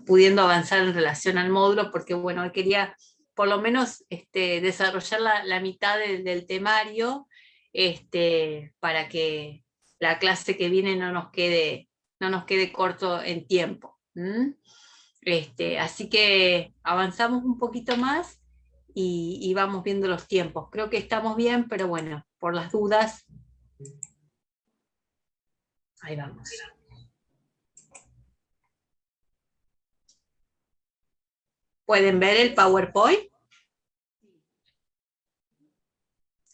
pudiendo avanzar en relación al módulo, porque bueno, quería por lo menos desarrollar la mitad del temario, para que la clase que viene no nos quede corto en tiempo. Así que avanzamos un poquito más y vamos viendo los tiempos. Creo que estamos bien, pero bueno, por las dudas, ahí vamos. ¿Pueden ver el PowerPoint?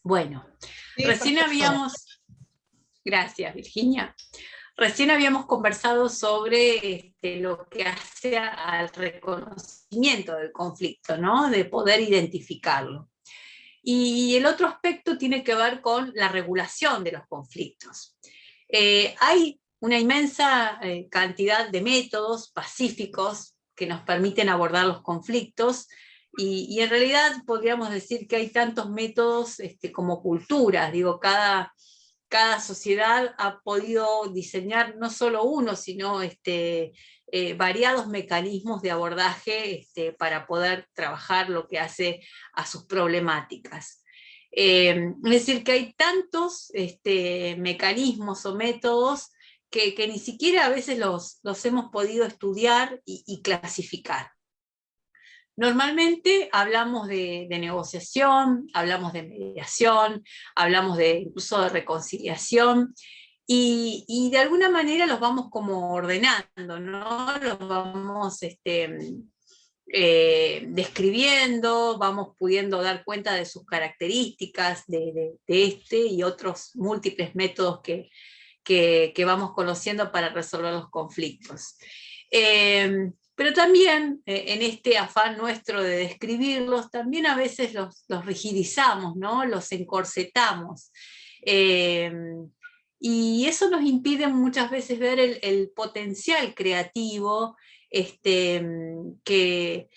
Bueno, sí, recién habíamos... Gracias, Virginia. Recién habíamos conversado sobre lo que hace al reconocimiento del conflicto, ¿no? De poder identificarlo. Y el otro aspecto tiene que ver con la regulación de los conflictos. Hay una inmensa cantidad de métodos pacíficos que nos permiten abordar los conflictos, y en realidad podríamos decir que hay tantos métodos como culturas. Digo, cada sociedad ha podido diseñar no solo uno, sino variados mecanismos de abordaje para poder trabajar lo que hace a sus problemáticas. Es decir, que hay tantos mecanismos o métodos que ni siquiera a veces los hemos podido estudiar y clasificar. Normalmente hablamos de negociación, hablamos de mediación, hablamos incluso de reconciliación, y de alguna manera los vamos como ordenando, ¿no? Los vamos describiendo, vamos pudiendo dar cuenta de sus características, de y otros múltiples métodos que vamos conociendo para resolver los conflictos. Pero también, en este afán nuestro de describirlos, también a veces los rigidizamos, ¿no? Los encorsetamos. Y eso nos impide muchas veces ver el potencial creativo que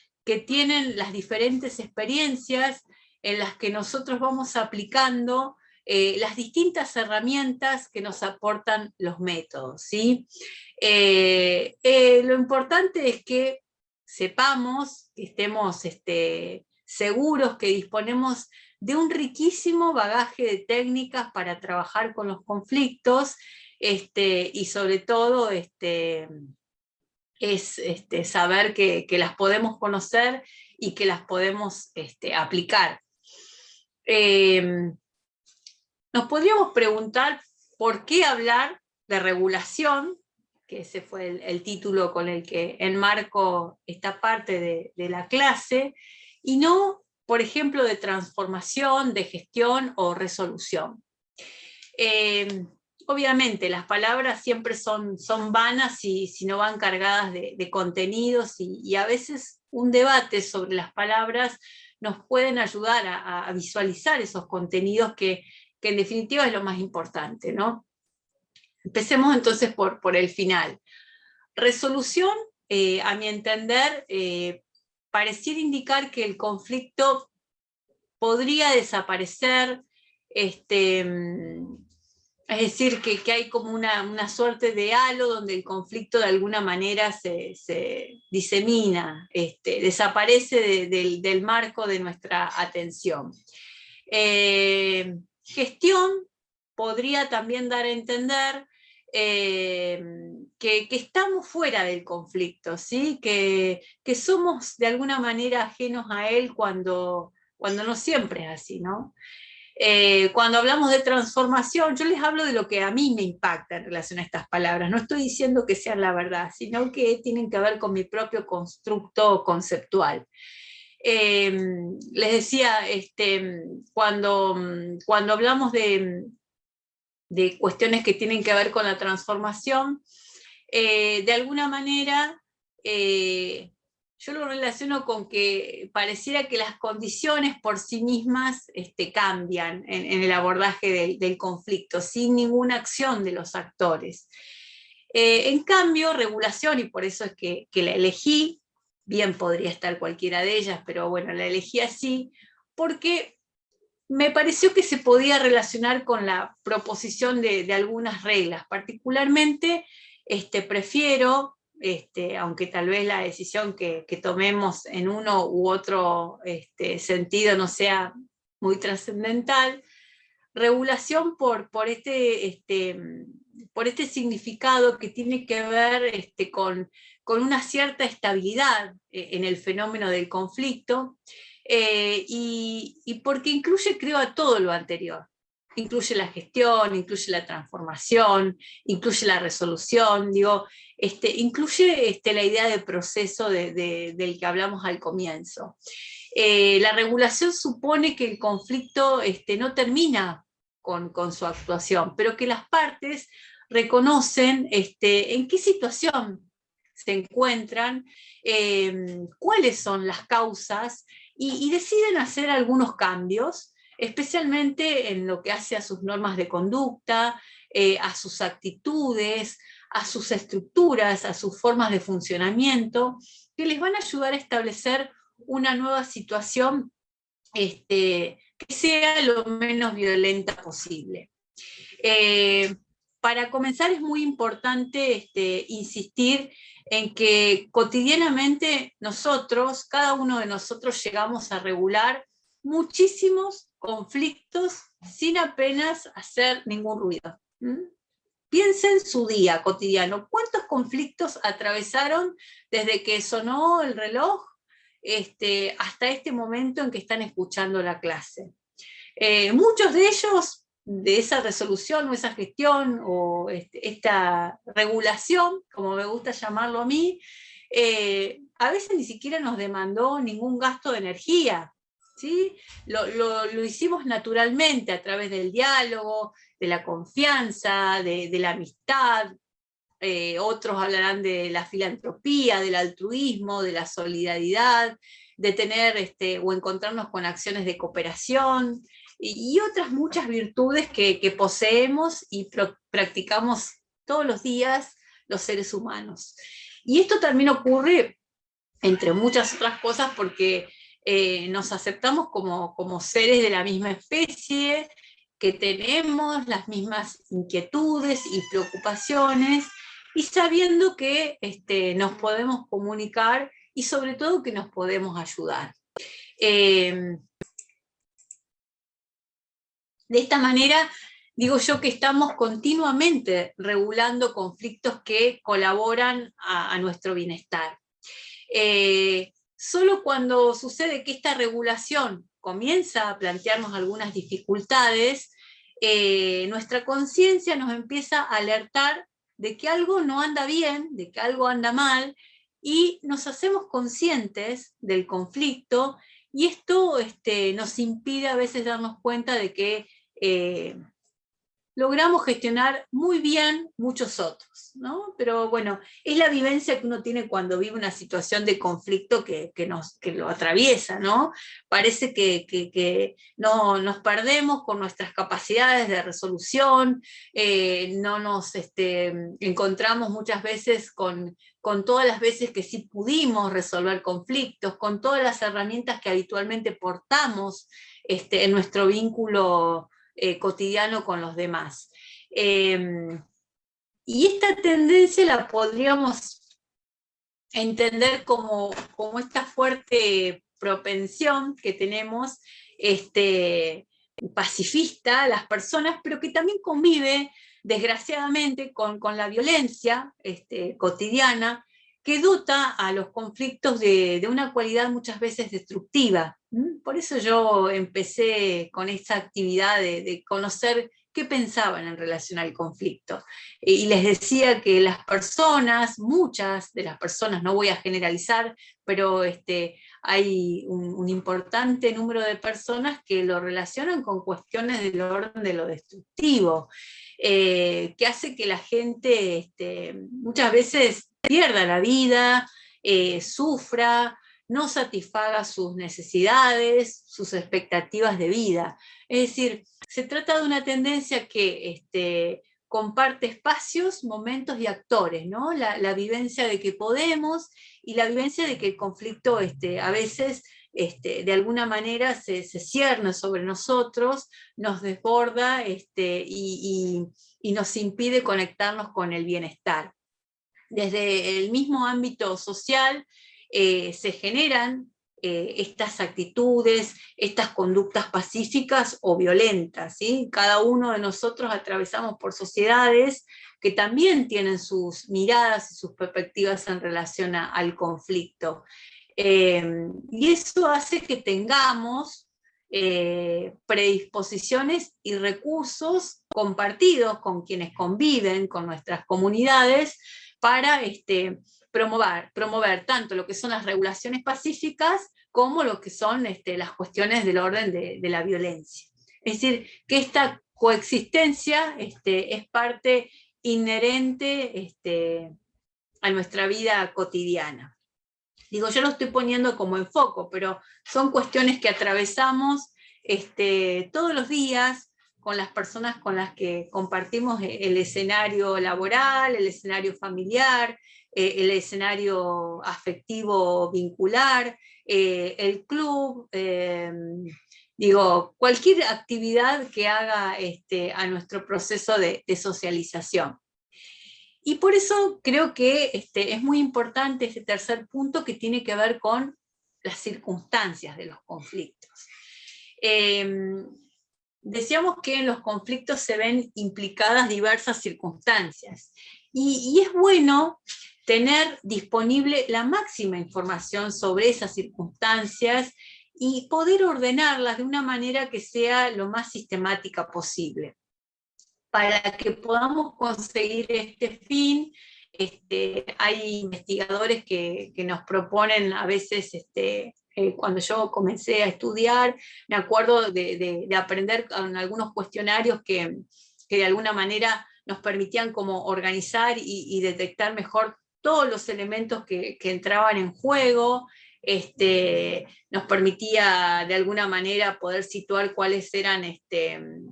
tienen las diferentes experiencias en las que nosotros vamos aplicando las distintas herramientas que nos aportan los métodos, ¿sí? Lo importante es que sepamos, que estemos seguros que disponemos de un riquísimo bagaje de técnicas para trabajar con los conflictos, y sobre todo saber que las podemos conocer y que las podemos aplicar. Nos podríamos preguntar por qué hablar de regulación, que ese fue el título con el que enmarco esta parte de la clase, y no, por ejemplo, de transformación, de gestión o resolución. Obviamente las palabras siempre son vanas si no van cargadas de contenidos, y a veces un debate sobre las palabras nos pueden ayudar a visualizar esos contenidos que en definitiva es lo más importante, ¿no? Empecemos entonces por el final. Resolución, a mi entender, pareciera indicar que el conflicto podría desaparecer, es decir, que hay como una suerte de halo donde el conflicto de alguna manera se disemina, desaparece del marco de nuestra atención. Gestión podría también dar a entender que estamos fuera del conflicto, ¿sí? Que somos de alguna manera ajenos a él cuando no siempre es así, ¿no? Cuando hablamos de transformación, yo les hablo de lo que a mí me impacta en relación a estas palabras. No estoy diciendo que sean la verdad, sino que tienen que ver con mi propio constructo conceptual. Les decía, cuando hablamos de cuestiones que tienen que ver con la transformación, de alguna manera yo lo relaciono con que pareciera que las condiciones por sí mismas cambian en el abordaje del conflicto, sin ninguna acción de los actores. En cambio, regulación, y por eso es que la elegí, bien podría estar cualquiera de ellas, pero bueno, la elegí así, porque me pareció que se podía relacionar con la proposición de algunas reglas. Particularmente prefiero aunque tal vez la decisión que tomemos en uno u otro sentido no sea muy trascendental. Regulación por este significado que tiene que ver con una cierta estabilidad en el fenómeno del conflicto, y porque incluye, creo, a todo lo anterior. Incluye la gestión, incluye la transformación, incluye la resolución, digo, incluye la idea de proceso del que hablamos al comienzo. La regulación supone que el conflicto no termina con su actuación, pero que las partes reconocen en qué situación se encuentran, cuáles son las causas, y deciden hacer algunos cambios, especialmente en lo que hace a sus normas de conducta, a sus actitudes, a sus estructuras, a sus formas de funcionamiento, que les van a ayudar a establecer una nueva situación que sea lo menos violenta posible. Para comenzar, es muy importante insistir en que cotidianamente nosotros, cada uno de nosotros, llegamos a regular muchísimos conflictos sin apenas hacer ningún ruido. Piensa en su día cotidiano. ¿Cuántos conflictos atravesaron desde que sonó el reloj hasta este momento en que están escuchando la clase? Muchos de ellos, de esa resolución o esa gestión o esta regulación, como me gusta llamarlo a mí, a veces ni siquiera nos demandó ningún gasto de energía, ¿sí? Lo hicimos naturalmente a través del diálogo, de la confianza, de la amistad. Otros hablarán de la filantropía, del altruismo, de la solidaridad, de tener o encontrarnos con acciones de cooperación, y otras muchas virtudes que poseemos y practicamos todos los días los seres humanos. Y esto también ocurre, entre muchas otras cosas, porque nos aceptamos como seres de la misma especie, que tenemos las mismas inquietudes y preocupaciones, y sabiendo que nos podemos comunicar y sobre todo que nos podemos ayudar. De esta manera, digo yo que estamos continuamente regulando conflictos que colaboran a nuestro bienestar. Solo cuando sucede que esta regulación comienza a plantearnos algunas dificultades, nuestra conciencia nos empieza a alertar de que algo no anda bien, de que algo anda mal, y nos hacemos conscientes del conflicto, y esto nos impide a veces darnos cuenta de que logramos gestionar muy bien muchos otros, ¿no? Pero bueno, es la vivencia que uno tiene cuando vive una situación de conflicto que lo atraviesa, ¿no? Parece que no, nos perdemos con nuestras capacidades de resolución, no nos encontramos muchas veces con todas las veces que sí pudimos resolver conflictos, con todas las herramientas que habitualmente portamos en nuestro vínculo cotidiano con los demás. Y esta tendencia la podríamos entender como esta fuerte propensión que tenemos pacifista las personas, pero que también convive, desgraciadamente, con la violencia cotidiana, que dota a los conflictos de una cualidad muchas veces destructiva. Por eso yo empecé con esta actividad de conocer qué pensaban en relación al conflicto. Y les decía que las personas, muchas de las personas, no voy a generalizar, pero hay un importante número de personas que lo relacionan con cuestiones del orden de lo destructivo, que hace que la gente muchas veces pierda la vida, sufra, no satisfaga sus necesidades, sus expectativas de vida. Es decir, se trata de una tendencia que comparte espacios, momentos y actores, ¿no? La vivencia de que podemos y la vivencia de que el conflicto a veces de alguna manera se cierne sobre nosotros, nos desborda y nos impide conectarnos con el bienestar. desde el mismo ámbito social se generan estas actitudes, estas conductas pacíficas o violentas, ¿sí? Cada uno de nosotros atravesamos por sociedades que también tienen sus miradas y sus perspectivas en relación al conflicto. Y eso hace que tengamos predisposiciones y recursos compartidos con quienes conviven, con nuestras comunidades, para promover tanto lo que son las regulaciones pacíficas como lo que son las cuestiones del orden de la violencia. Es decir, que esta coexistencia es parte inherente a nuestra vida cotidiana. Digo, yo lo estoy poniendo como en foco, pero son cuestiones que atravesamos todos los días con las personas con las que compartimos el escenario laboral, el escenario familiar, el escenario afectivo vincular, el club, digo, cualquier actividad que haga a nuestro proceso de socialización. Y por eso creo que es muy importante este tercer punto que tiene que ver con las circunstancias de los conflictos. Decíamos que en los conflictos se ven implicadas diversas circunstancias y es bueno tener disponible la máxima información sobre esas circunstancias y poder ordenarlas de una manera que sea lo más sistemática posible. Para que podamos conseguir este fin, hay investigadores que nos proponen a veces, cuando yo comencé a estudiar, me acuerdo de aprender con algunos cuestionarios que de alguna manera nos permitían como organizar y detectar mejor todos los elementos que entraban en juego. Nos permitía de alguna manera poder situar cuáles eran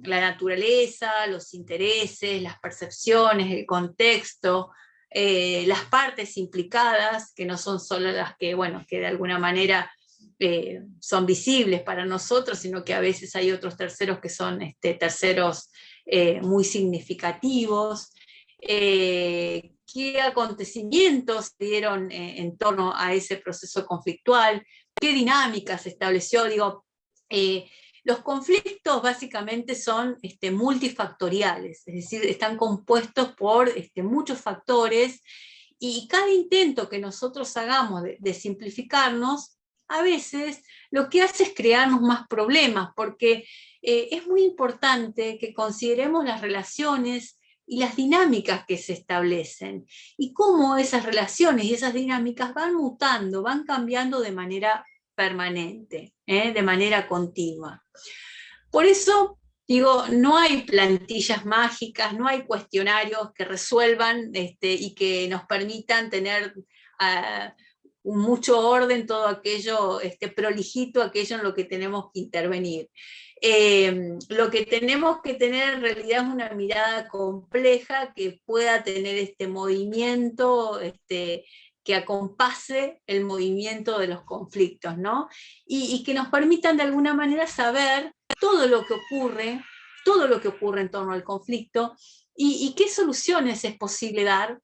la naturaleza, los intereses, las percepciones, el contexto, las partes implicadas, que no son solo las que, bueno, que de alguna manera son visibles para nosotros, sino que a veces hay otros terceros que son terceros muy significativos. ¿Qué acontecimientos se dieron en torno a ese proceso conflictual? ¿Qué dinámica se estableció? Digo, los conflictos básicamente son multifactoriales, es decir, están compuestos por muchos factores, y cada intento que nosotros hagamos de simplificarnos, a veces lo que hace es crearnos más problemas, porque es muy importante que consideremos las relaciones y las dinámicas que se establecen, y cómo esas relaciones y esas dinámicas van mutando, van cambiando de manera permanente, de manera continua. Por eso, digo, no hay plantillas mágicas, no hay cuestionarios que resuelvan y que nos permitan tener mucho orden, todo aquello, prolijito, aquello en lo que tenemos que intervenir. Lo que tenemos que tener en realidad es una mirada compleja que pueda tener este movimiento, que acompase el movimiento de los conflictos, ¿no? Y que nos permitan de alguna manera saber todo lo que ocurre en torno al conflicto y qué soluciones es posible dar.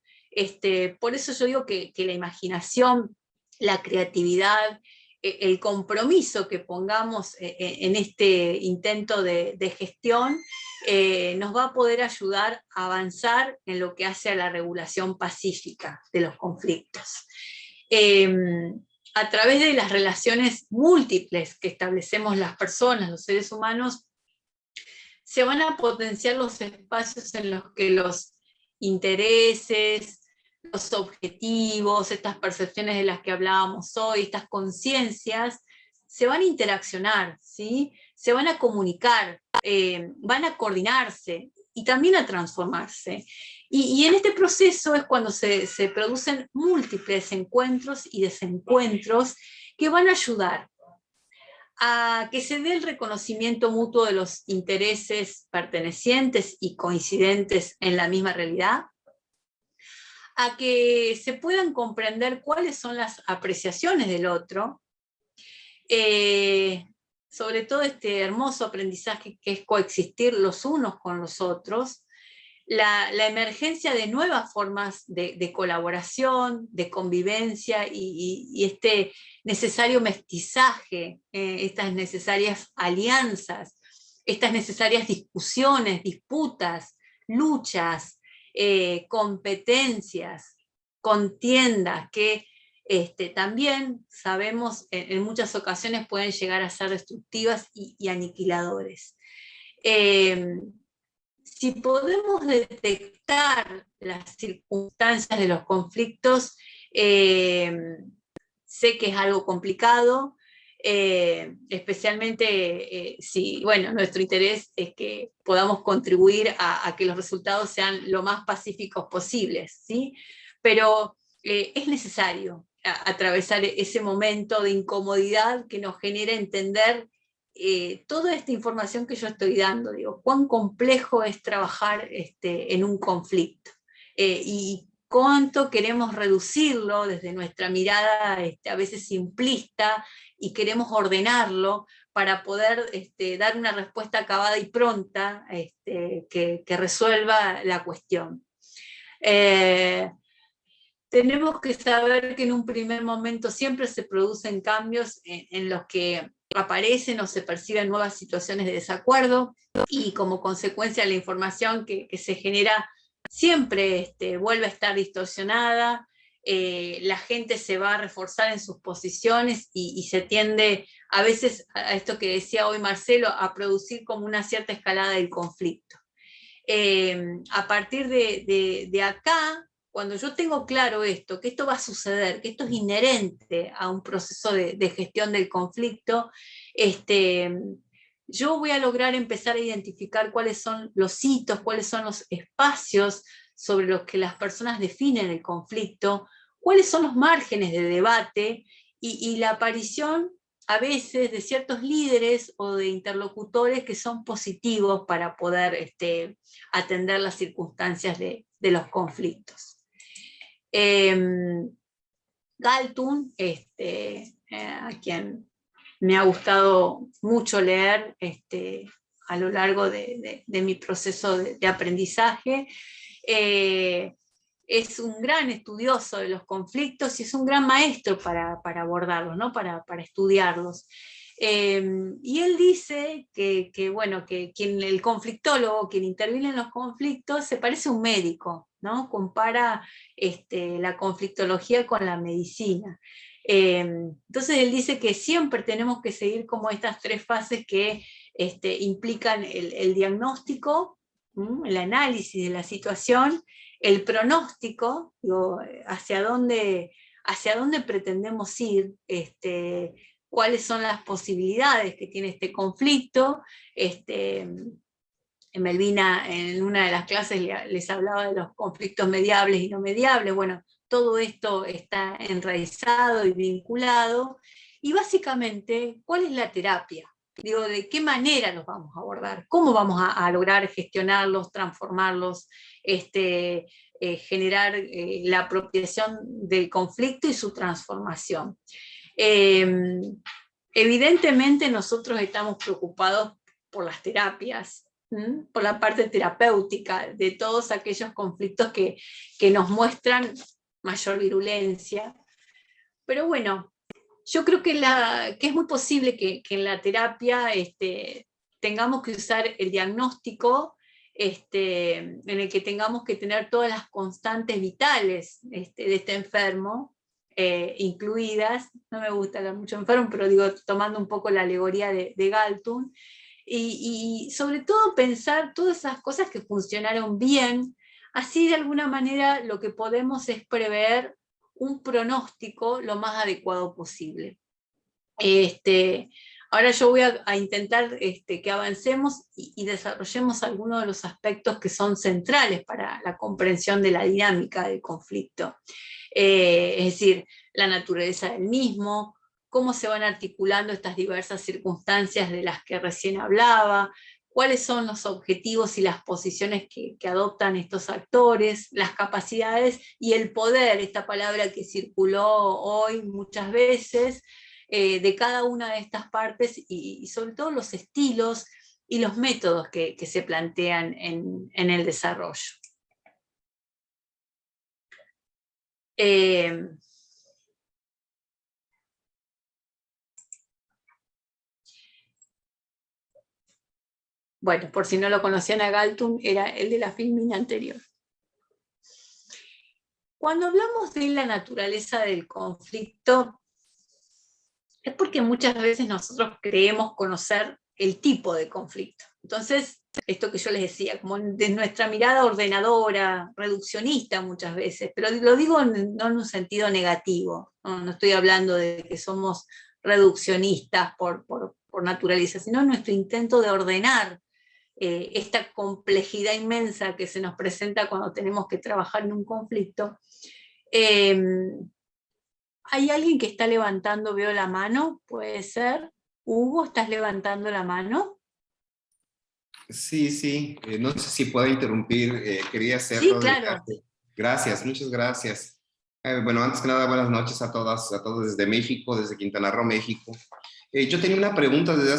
Por eso yo digo que la imaginación, la creatividad, el compromiso que pongamos en este intento de gestión nos va a poder ayudar a avanzar en lo que hace a la regulación pacífica de los conflictos. A través de las relaciones múltiples que establecemos las personas, los seres humanos, se van a potenciar los espacios en los que los intereses, los objetivos, estas percepciones de las que hablábamos hoy, estas conciencias, se van a interaccionar, ¿sí? Se van a comunicar, van a coordinarse y también a transformarse. Y en este proceso es cuando se producen múltiples encuentros y desencuentros que van a ayudar a que se dé el reconocimiento mutuo de los intereses pertenecientes y coincidentes en la misma realidad, a que se puedan comprender cuáles son las apreciaciones del otro, sobre todo este hermoso aprendizaje que es coexistir los unos con los otros, la emergencia de nuevas formas de colaboración, de convivencia y este necesario mestizaje, estas necesarias alianzas, estas necesarias discusiones, disputas, luchas, competencias, contiendas que también sabemos en muchas ocasiones pueden llegar a ser destructivas y aniquiladores. Si podemos detectar las circunstancias de los conflictos, sé que es algo complicado, especialmente si, bueno, nuestro interés es que podamos contribuir a que los resultados sean lo más pacíficos posibles, ¿sí? Pero es necesario atravesar ese momento de incomodidad que nos genera entender toda esta información que yo estoy dando, digo, cuán complejo es trabajar en un conflicto y cuánto queremos reducirlo desde nuestra mirada a veces simplista y queremos ordenarlo para poder dar una respuesta acabada y pronta que resuelva la cuestión. Tenemos que saber que en un primer momento siempre se producen cambios en los que aparecen o se perciben nuevas situaciones de desacuerdo y como consecuencia la información que se genera siempre vuelve a estar distorsionada, la gente se va a reforzar en sus posiciones y se tiende a veces a esto que decía hoy Marcelo, a producir como una cierta escalada del conflicto. A partir de acá, cuando yo tengo claro esto, que esto va a suceder, que esto es inherente a un proceso de gestión del conflicto, yo voy a lograr empezar a identificar cuáles son los hitos, cuáles son los espacios sobre los que las personas definen el conflicto, cuáles son los márgenes de debate y la aparición a veces de ciertos líderes o de interlocutores que son positivos para poder atender las circunstancias de los conflictos. Galtung, a quien me ha gustado mucho leer a lo largo de mi proceso de aprendizaje, es un gran estudioso de los conflictos y es un gran maestro para abordarlos, ¿no? para estudiarlos. Y él dice bueno, que el conflictólogo, quien interviene en los conflictos, se parece a un médico, ¿no? Compara la conflictología con la medicina. Entonces él dice que siempre tenemos que seguir como estas tres fases que implican el diagnóstico, el análisis de la situación, el pronóstico, digo, hacia dónde pretendemos ir, cuáles son las posibilidades que tiene este conflicto. Melvina en una de las clases les hablaba de los conflictos mediables y no mediables. Bueno, todo esto está enraizado y vinculado. Y básicamente, ¿cuál es la terapia? Digo, ¿de qué manera los vamos a abordar? ¿Cómo vamos a lograr gestionarlos, transformarlos, generar la apropiación del conflicto y su transformación? Evidentemente nosotros estamos preocupados por las terapias, por la parte terapéutica de todos aquellos conflictos que nos muestran mayor virulencia. Pero bueno, yo creo que es muy posible que en la terapia tengamos que usar el diagnóstico, en el que tengamos que tener todas las constantes vitales de este enfermo, incluidas, no me gusta hablar mucho enfermo, pero digo, tomando un poco la alegoría de Galtung, y sobre todo pensar todas esas cosas que funcionaron bien, así de alguna manera lo que podemos es prever un pronóstico lo más adecuado posible. Ahora yo voy a intentar que avancemos y desarrollemos algunos de los aspectos que son centrales para la comprensión de la dinámica del conflicto. Es decir, la naturaleza del mismo, cómo se van articulando estas diversas circunstancias de las que recién hablaba, cuáles son los objetivos y las posiciones que adoptan estos actores, las capacidades y el poder, esta palabra que circuló hoy muchas veces, de cada una de estas partes y sobre todo los estilos y los métodos que se plantean en el desarrollo. Eh, bueno, por si no lo conocían a Galtung, era el de la filmina anterior. Cuando hablamos de la naturaleza del conflicto, es porque muchas veces nosotros creemos conocer el tipo de conflicto. Entonces, esto que yo les decía, como de nuestra mirada ordenadora, reduccionista muchas veces, pero lo digo no en un sentido negativo, no estoy hablando de que somos reduccionistas por naturaleza, sino en nuestro intento de ordenar esta complejidad inmensa que se nos presenta cuando tenemos que trabajar en un conflicto. ¿Hay alguien que está levantando, veo la mano? ¿Puede ser? Hugo, ¿estás levantando la mano? Sí, sí, no sé si puedo interrumpir, quería Sí, hacerlo. claro. Gracias, muchas gracias. Bueno, antes que nada, buenas noches a todas, a todos desde México, desde Quintana Roo, México. Yo tenía una pregunta desde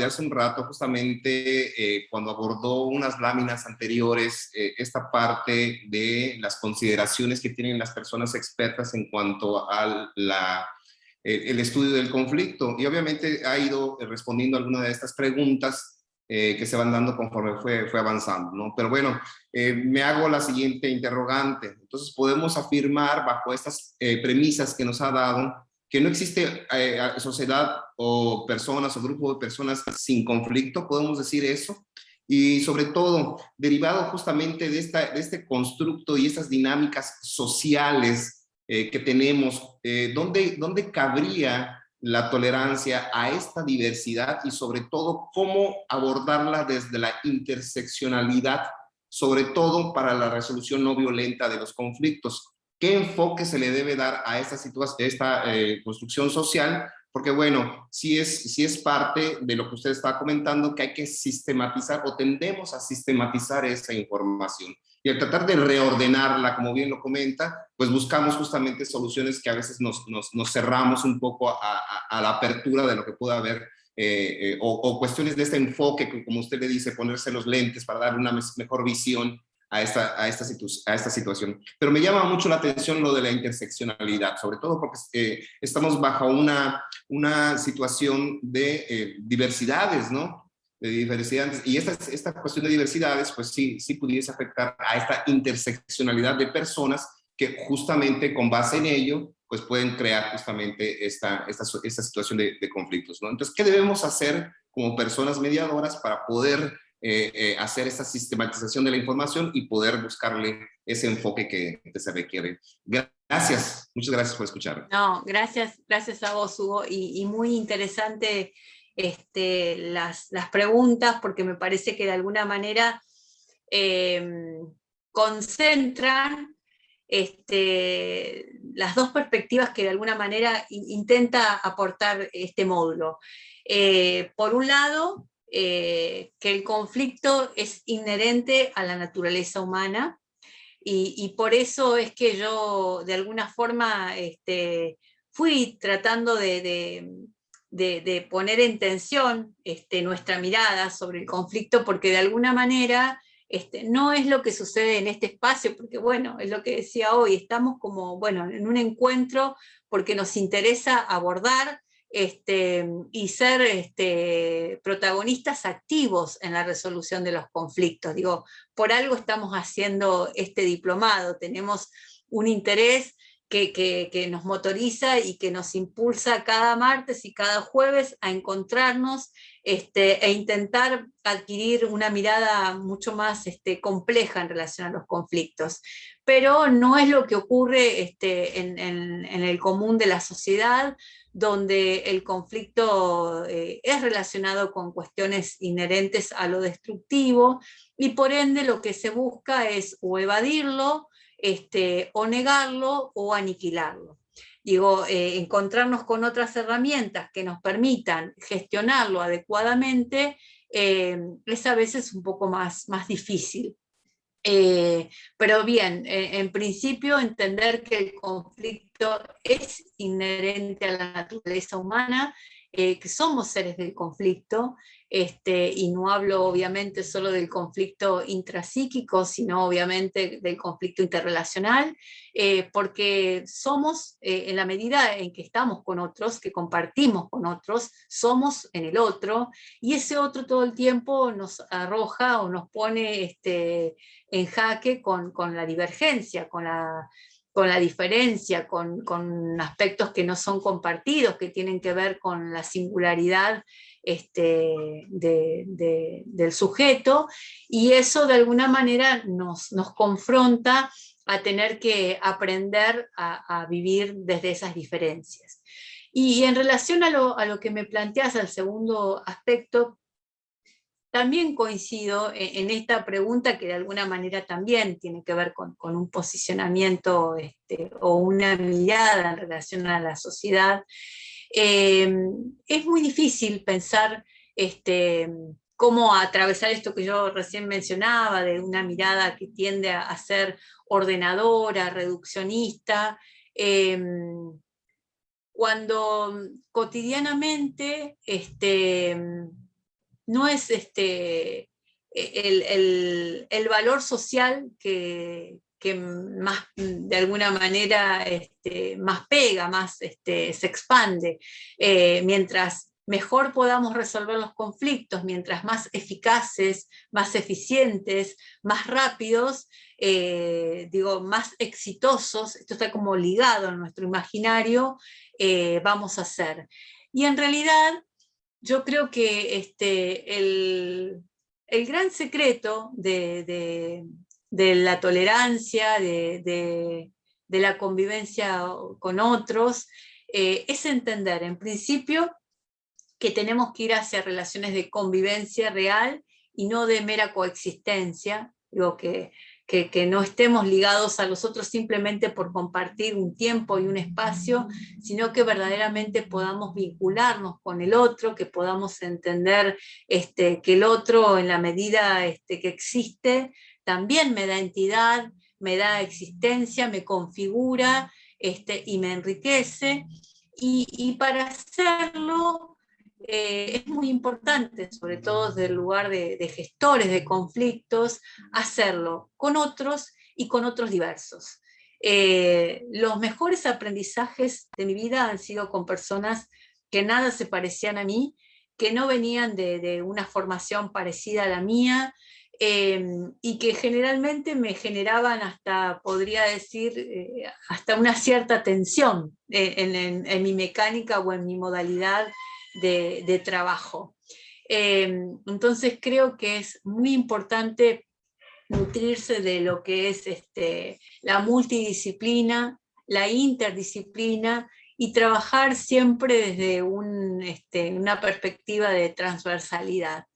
hace un rato, justamente cuando abordó unas láminas anteriores, esta parte de las consideraciones que tienen las personas expertas en cuanto a el estudio del conflicto. Y obviamente ha ido respondiendo a algunas de estas preguntas que se van dando conforme fue avanzando, ¿no? Pero bueno, me hago la siguiente interrogante. Entonces, podemos afirmar bajo estas premisas que nos ha dado que no existe sociedad o personas o grupo de personas sin conflicto, podemos decir eso. Y sobre todo, derivado justamente de este constructo y estas dinámicas sociales que tenemos, ¿dónde cabría la tolerancia a esta diversidad y sobre todo cómo abordarla desde la interseccionalidad, sobre todo para la resolución no violenta de los conflictos? ¿Qué enfoque se le debe dar a esta construcción social? Porque bueno, sí es parte de lo que usted está comentando, que hay que sistematizar o tendemos a sistematizar esa información. Y al tratar de reordenarla, como bien lo comenta, pues buscamos justamente soluciones que a veces nos cerramos un poco a la apertura de lo que pueda haber, o cuestiones de este enfoque, que como usted le dice, ponerse los lentes para dar una mejor visión a esta situación. Pero me llama mucho la atención lo de la interseccionalidad, sobre todo porque estamos bajo una situación de diversidades, ¿no? De diversidades, y esta cuestión de diversidades, pues sí pudiese afectar a esta interseccionalidad de personas que justamente con base en ello, pues pueden crear justamente esta situación de conflictos, ¿no? Entonces, ¿qué debemos hacer como personas mediadoras para poder hacer esta sistematización de la información y poder buscarle ese enfoque que se requiere? Gracias, muchas gracias por escucharme. No, gracias a vos, Hugo, y muy interesante las preguntas, porque me parece que de alguna manera concentran las dos perspectivas que de alguna manera intenta aportar este módulo. Por un lado, que el conflicto es inherente a la naturaleza humana, y por eso es que yo de alguna forma fui tratando de poner en tensión nuestra mirada sobre el conflicto, porque de alguna manera no es lo que sucede en este espacio, porque bueno, es lo que decía hoy, estamos como, bueno, en un encuentro porque nos interesa abordar y ser protagonistas activos en la resolución de los conflictos. Digo, por algo estamos haciendo este diplomado, tenemos un interés que nos motoriza y que nos impulsa cada martes y cada jueves a encontrarnos e intentar adquirir una mirada mucho más compleja en relación a los conflictos. Pero no es lo que ocurre en el común de la sociedad, donde el conflicto es relacionado con cuestiones inherentes a lo destructivo, y por ende lo que se busca es o evadirlo, o negarlo o aniquilarlo. Digo, encontrarnos con otras herramientas que nos permitan gestionarlo adecuadamente es a veces un poco más difícil. Pero bien, en principio entender que el conflicto conflicto es inherente a la naturaleza humana, que somos seres del conflicto, y no hablo obviamente solo del conflicto intrapsíquico, sino obviamente del conflicto interrelacional, porque somos, en la medida en que estamos con otros, que compartimos con otros, somos en el otro, y ese otro todo el tiempo nos arroja o nos pone en jaque con la divergencia, con la diferencia, con aspectos que no son compartidos, que tienen que ver con la singularidad del sujeto, y eso de alguna manera nos confronta a tener que aprender a vivir desde esas diferencias. Y en relación a lo que me planteas, al segundo aspecto, también coincido en esta pregunta, que de alguna manera también tiene que ver con un posicionamiento o una mirada en relación a la sociedad. Es muy difícil pensar cómo atravesar esto que yo recién mencionaba, de una mirada que tiende a ser ordenadora, reduccionista, cuando cotidianamente no es el valor social que más, de alguna manera, más pega, más se expande. Mientras mejor podamos resolver los conflictos, mientras más eficaces, más eficientes, más rápidos, más exitosos, esto está como ligado en nuestro imaginario, vamos a ser. Y en realidad, yo creo que el gran secreto de la tolerancia, de la convivencia con otros, es entender, en principio, que tenemos que ir hacia relaciones de convivencia real y no de mera coexistencia. Digo, que no estemos ligados a los otros simplemente por compartir un tiempo y un espacio, sino que verdaderamente podamos vincularnos con el otro, que podamos entender que el otro, en la medida que existe, también me da entidad, me da existencia, me configura y me enriquece. Y para hacerlo, es muy importante, sobre todo desde el lugar de gestores de conflictos, hacerlo con otros y con otros diversos. Los mejores aprendizajes de mi vida han sido con personas que nada se parecían a mí, que no venían de una formación parecida a la mía, y que generalmente me generaban hasta, podría decir, hasta una cierta tensión en mi mecánica o en mi modalidad de trabajo. Entonces creo que es muy importante nutrirse de lo que es la multidisciplina, la interdisciplina, y trabajar siempre desde una perspectiva de transversalidad.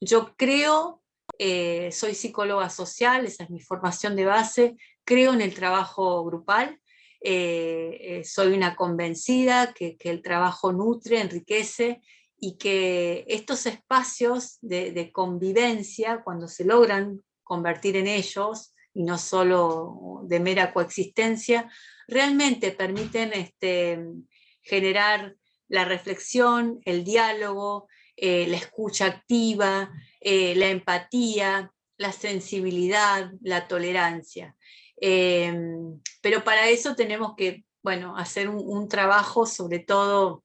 Yo creo, soy psicóloga social, esa es mi formación de base, creo en el trabajo grupal, soy una convencida que el trabajo nutre, enriquece, y que estos espacios de convivencia, cuando se logran convertir en ellos, y no solo de mera coexistencia, realmente permiten generar la reflexión, el diálogo, la escucha activa, la empatía, la sensibilidad, la tolerancia. Pero para eso tenemos que, bueno, hacer un trabajo sobre todo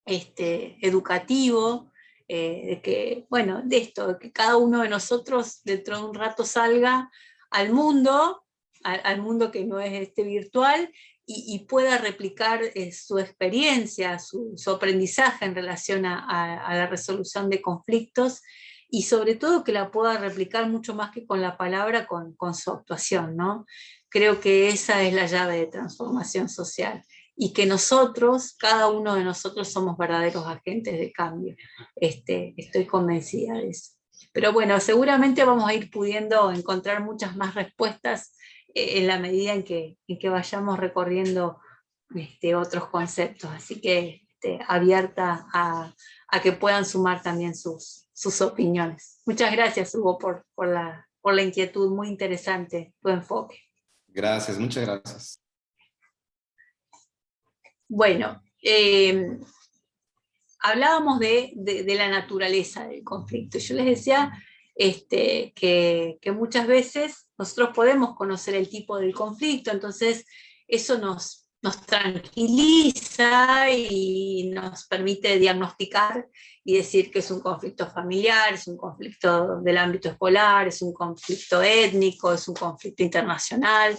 educativo, de que, bueno, de esto, de que cada uno de nosotros dentro de un rato salga al mundo, al mundo que no es virtual, y pueda replicar su experiencia, su aprendizaje en relación a la resolución de conflictos, y sobre todo que la pueda replicar mucho más que con la palabra, con su actuación, ¿no? Creo que esa es la llave de transformación social, y que nosotros, cada uno de nosotros, somos verdaderos agentes de cambio. Estoy convencida de eso. Pero bueno, seguramente vamos a ir pudiendo encontrar muchas más respuestas en la medida en que vayamos recorriendo otros conceptos. Así que abierta a que puedan sumar también sus opiniones. Muchas gracias, Hugo, por la inquietud, muy interesante tu enfoque. Gracias, muchas gracias. Bueno, hablábamos de la naturaleza del conflicto. Yo les decía que muchas veces nosotros podemos conocer el tipo del conflicto, entonces eso nos tranquiliza y nos permite diagnosticar y decir que es un conflicto familiar, es un conflicto del ámbito escolar, es un conflicto étnico, es un conflicto internacional,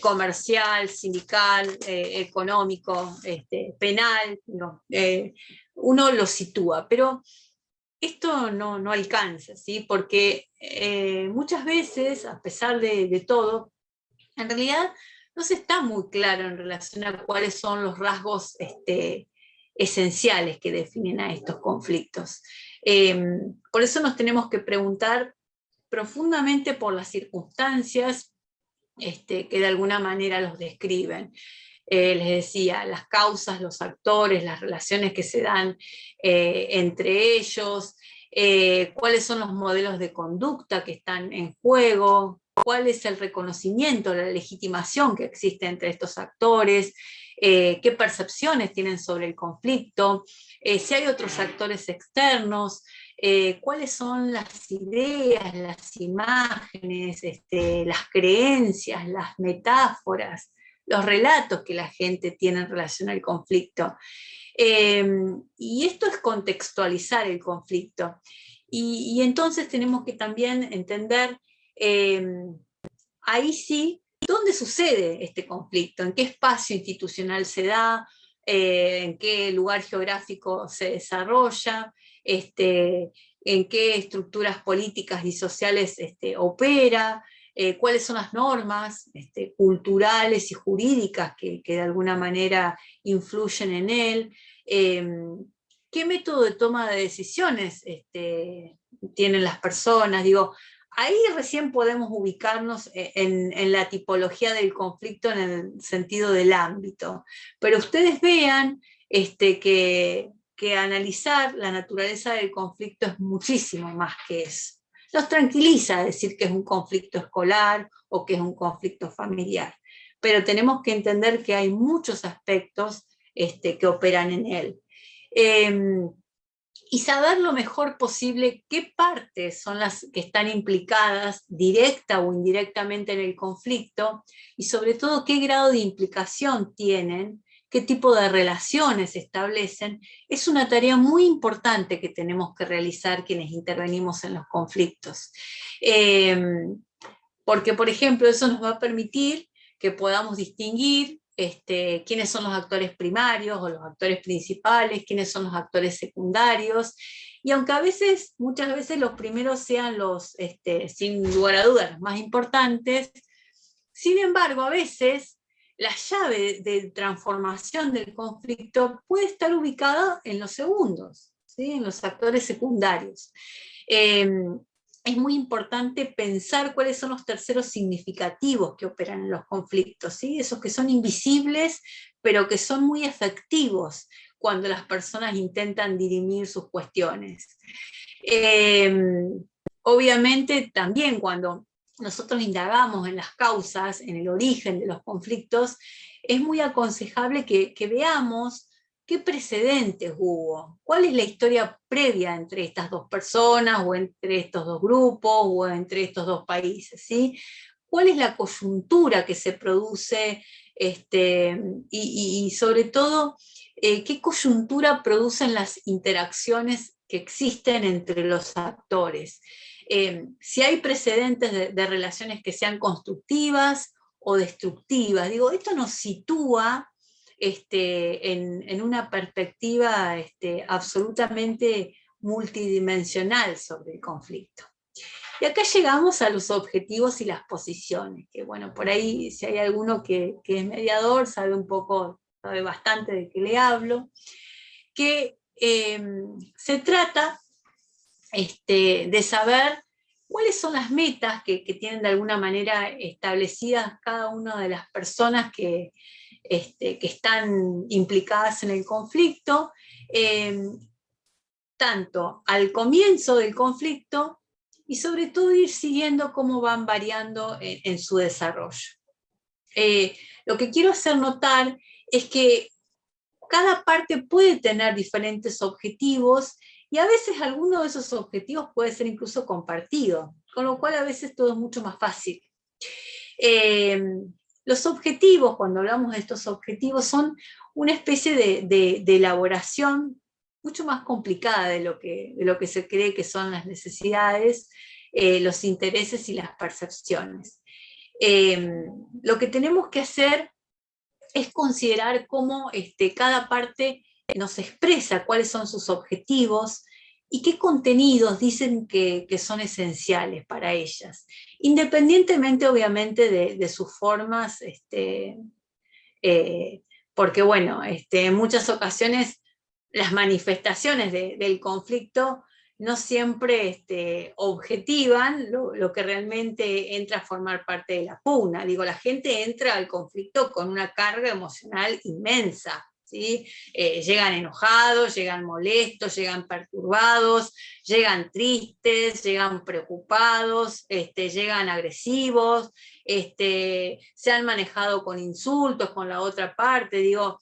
comercial, sindical, económico, penal, no, uno lo sitúa, pero esto no alcanza, ¿sí? Porque muchas veces, a pesar de todo, en realidad no se está muy claro en relación a cuáles son los rasgos esenciales que definen a estos conflictos. Por eso nos tenemos que preguntar profundamente por las circunstancias que de alguna manera los describen. Les decía, las causas, los actores, las relaciones que se dan entre ellos, cuáles son los modelos de conducta que están en juego, cuál es el reconocimiento, la legitimación que existe entre estos actores, qué percepciones tienen sobre el conflicto, si hay otros actores externos, cuáles son las ideas, las imágenes, las creencias, las metáforas, los relatos que la gente tiene en relación al conflicto. Y esto es contextualizar el conflicto. Y entonces tenemos que también entender, ahí sí, dónde sucede este conflicto, en qué espacio institucional se da, en qué lugar geográfico se desarrolla, en qué estructuras políticas y sociales opera, cuáles son las normas culturales y jurídicas que de alguna manera influyen en él, qué método de toma de decisiones tienen las personas. Digo, ahí recién podemos ubicarnos en la tipología del conflicto en el sentido del ámbito. Pero ustedes vean que analizar la naturaleza del conflicto es muchísimo más que eso. Nos tranquiliza decir que es un conflicto escolar o que es un conflicto familiar, pero tenemos que entender que hay muchos aspectos que operan en él. Y saber lo mejor posible qué partes son las que están implicadas directa o indirectamente en el conflicto y sobre todo qué grado de implicación tienen, qué tipo de relaciones establecen, es una tarea muy importante que tenemos que realizar quienes intervenimos en los conflictos. Porque, por ejemplo, eso nos va a permitir que podamos distinguir quiénes son los actores primarios o los actores principales, quiénes son los actores secundarios, y aunque a veces, muchas veces los primeros sean los, sin lugar a dudas, los más importantes, sin embargo, a veces la llave de transformación del conflicto puede estar ubicada en los segundos, ¿sí? En los actores secundarios. Es muy importante pensar cuáles son los terceros significativos que operan en los conflictos, ¿sí? Esos que son invisibles, pero que son muy efectivos cuando las personas intentan dirimir sus cuestiones. Obviamente también cuando nosotros indagamos en las causas, en el origen de los conflictos, es muy aconsejable que veamos qué precedentes hubo, cuál es la historia previa entre estas dos personas, o entre estos dos grupos, o entre estos dos países, ¿sí? ¿Cuál es la coyuntura que se produce? Y sobre todo, ¿qué coyuntura producen las interacciones que existen entre los actores? Si hay precedentes de relaciones que sean constructivas o destructivas. Digo, esto nos sitúa en una perspectiva absolutamente multidimensional sobre el conflicto. Y acá llegamos a los objetivos y las posiciones, que bueno, por ahí si hay alguno que es mediador, sabe un poco, sabe bastante de qué le hablo, que se trata de saber cuáles son las metas que tienen de alguna manera establecidas cada una de las personas que están implicadas en el conflicto, tanto al comienzo del conflicto y sobre todo ir siguiendo cómo van variando en su desarrollo. Lo que quiero hacer notar es que cada parte puede tener diferentes objetivos y a veces alguno de esos objetivos puede ser incluso compartido, con lo cual a veces todo es mucho más fácil. Los objetivos, cuando hablamos de estos objetivos, son una especie de elaboración mucho más complicada de lo que se cree que son las necesidades, los intereses y las percepciones. Lo que tenemos que hacer es considerar cómo cada parte nos expresa cuáles son sus objetivos y qué contenidos dicen que son esenciales para ellas, independientemente obviamente de sus formas, porque bueno, en muchas ocasiones las manifestaciones del conflicto no siempre objetivan lo que realmente entra a formar parte de la pugna. Digo, la gente entra al conflicto con una carga emocional inmensa, ¿sí? Llegan enojados, llegan molestos, llegan perturbados, llegan tristes, llegan preocupados, llegan agresivos, se han manejado con insultos con la otra parte. Digo,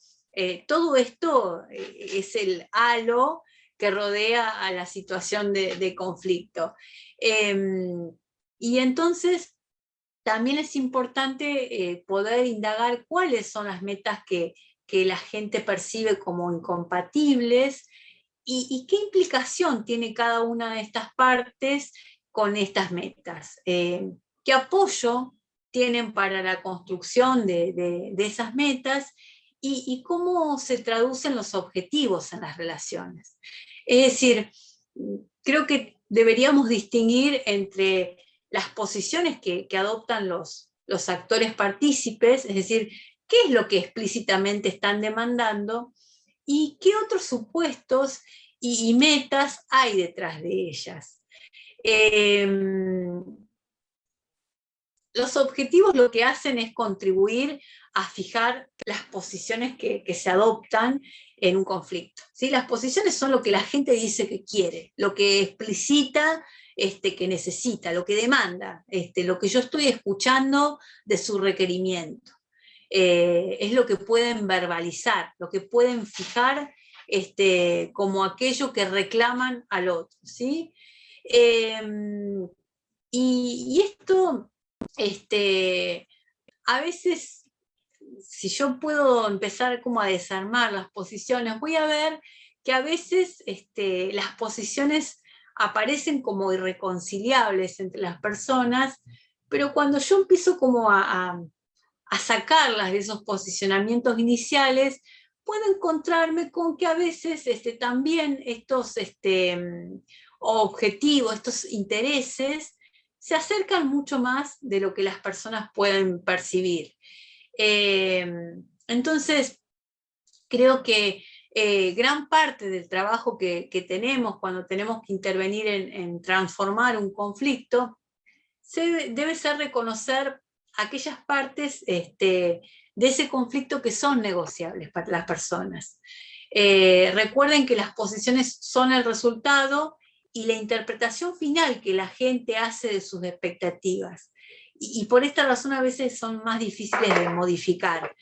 todo esto es el halo que rodea a la situación de conflicto. Y entonces también es importante poder indagar cuáles son las metas que la gente percibe como incompatibles y qué implicación tiene cada una de estas partes con estas metas. ¿Qué apoyo tienen para la construcción de esas metas y cómo se traducen los objetivos en las relaciones? Es decir, creo que deberíamos distinguir entre las posiciones que adoptan los actores partícipes, es decir, qué es lo que explícitamente están demandando y qué otros supuestos y metas hay detrás de ellas. Los objetivos lo que hacen es contribuir a fijar las posiciones que se adoptan en un conflicto, ¿sí? Las posiciones son lo que la gente dice que quiere, lo que explicita que necesita, lo que demanda, lo que yo estoy escuchando de su requerimiento. Es lo que pueden verbalizar, lo que pueden fijar como aquello que reclaman al otro, ¿sí? Y esto, a veces, si yo puedo empezar como a desarmar las posiciones, voy a ver que a veces las posiciones aparecen como irreconciliables entre las personas, pero cuando yo empiezo como a sacarlas de esos posicionamientos iniciales, puedo encontrarme con que a veces también estos objetivos, estos intereses, se acercan mucho más de lo que las personas pueden percibir. Entonces, creo que gran parte del trabajo que tenemos cuando tenemos que intervenir en transformar un conflicto debe ser reconocer aquellas partes de ese conflicto que son negociables para las personas. Recuerden que las posiciones son el resultado y la interpretación final que la gente hace de sus expectativas. Y por esta razón a veces son más difíciles de modificar.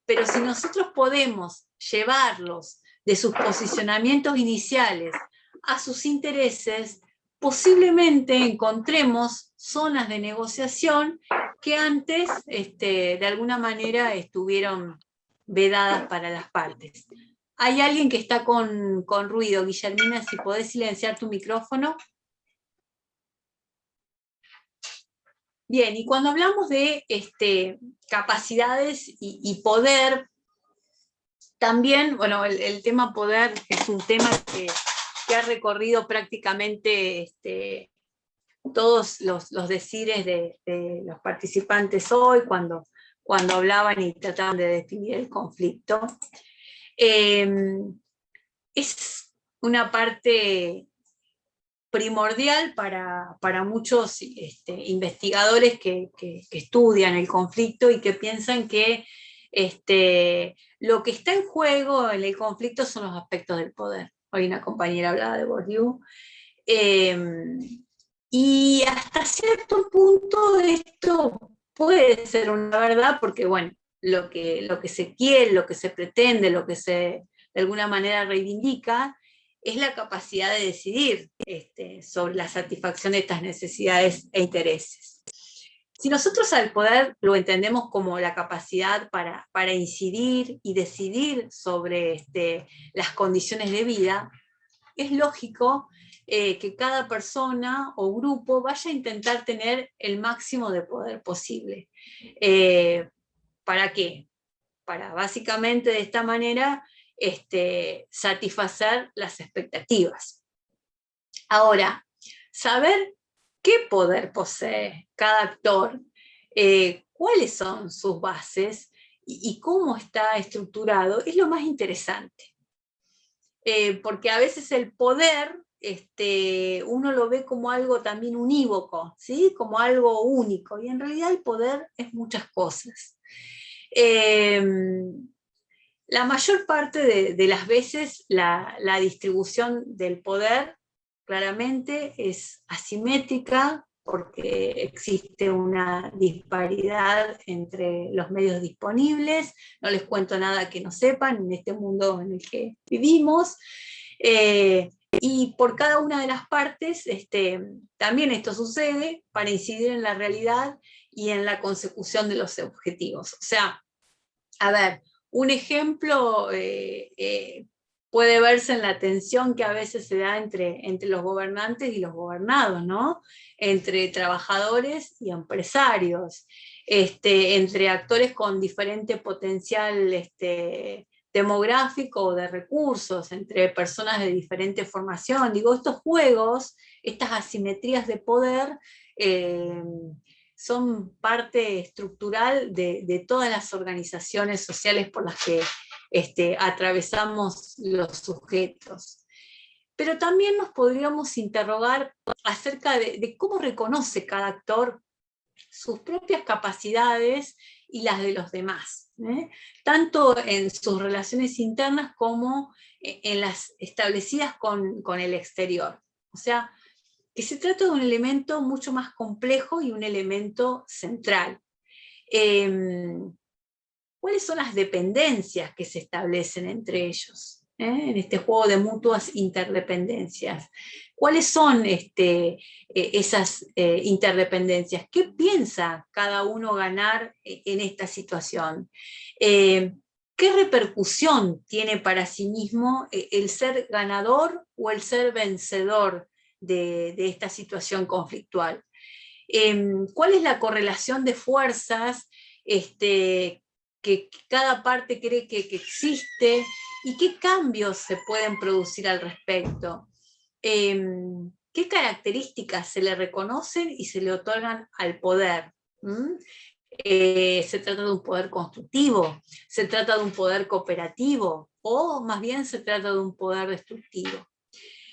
Pero si nosotros podemos llevarlos de sus posicionamientos iniciales a sus intereses, posiblemente encontremos zonas de negociación que antes de alguna manera estuvieron vedadas para las partes. Hay alguien que está con ruido, Guillermina, si podés silenciar tu micrófono. Bien, y cuando hablamos de capacidades y poder, también, bueno, el tema poder es un tema que ha recorrido prácticamente todos los decires de los participantes hoy cuando hablaban y trataban de definir el conflicto. Es una parte primordial para muchos investigadores que estudian el conflicto y que piensan que lo que está en juego en el conflicto son los aspectos del poder. Hoy una compañera hablaba de Bourdieu. Y hasta cierto punto esto puede ser una verdad porque, bueno, lo que se quiere, lo que se pretende, lo que se de alguna manera reivindica, es la capacidad de decidir sobre la satisfacción de estas necesidades e intereses. Si nosotros al poder lo entendemos como la capacidad para incidir y decidir sobre las condiciones de vida, es lógico que cada persona o grupo vaya a intentar tener el máximo de poder posible. ¿Para qué? Para básicamente de esta manera satisfacer las expectativas. Ahora, saber qué poder posee cada actor, cuáles son sus bases y cómo está estructurado, es lo más interesante. Porque a veces el poder uno lo ve como algo también unívoco, ¿sí? Como algo único, y en realidad el poder es muchas cosas. La mayor parte de las veces la distribución del poder claramente es asimétrica porque existe una disparidad entre los medios disponibles, no les cuento nada que no sepan en este mundo en el que vivimos, y por cada una de las partes también esto sucede para incidir en la realidad y en la consecución de los objetivos. O sea, a ver, un ejemplo puede verse en la tensión que a veces se da entre los gobernantes y los gobernados, ¿no? Entre trabajadores y empresarios, entre actores con diferente potencial demográfico o de recursos, entre personas de diferente formación. Digo, estos juegos, estas asimetrías de poder, son parte estructural de todas las organizaciones sociales por las que atravesamos los sujetos. Pero también nos podríamos interrogar acerca de cómo reconoce cada actor sus propias capacidades y las de los demás, tanto en sus relaciones internas como en las establecidas con el exterior. O sea, que se trata de un elemento mucho más complejo y un elemento central. ¿Cuáles son las dependencias que se establecen entre ellos? En este juego de mutuas interdependencias. ¿Cuáles son esas interdependencias? ¿Qué piensa cada uno ganar en esta situación? ¿Qué repercusión tiene para sí mismo el ser ganador o el ser vencedor de esta situación conflictual? ¿Cuál es la correlación de fuerzas que cada parte cree que existe y qué cambios se pueden producir al respecto? ¿Qué características se le reconocen y se le otorgan al poder? ¿Se trata de un poder constructivo? ¿Se trata de un poder cooperativo? ¿O más bien se trata de un poder destructivo?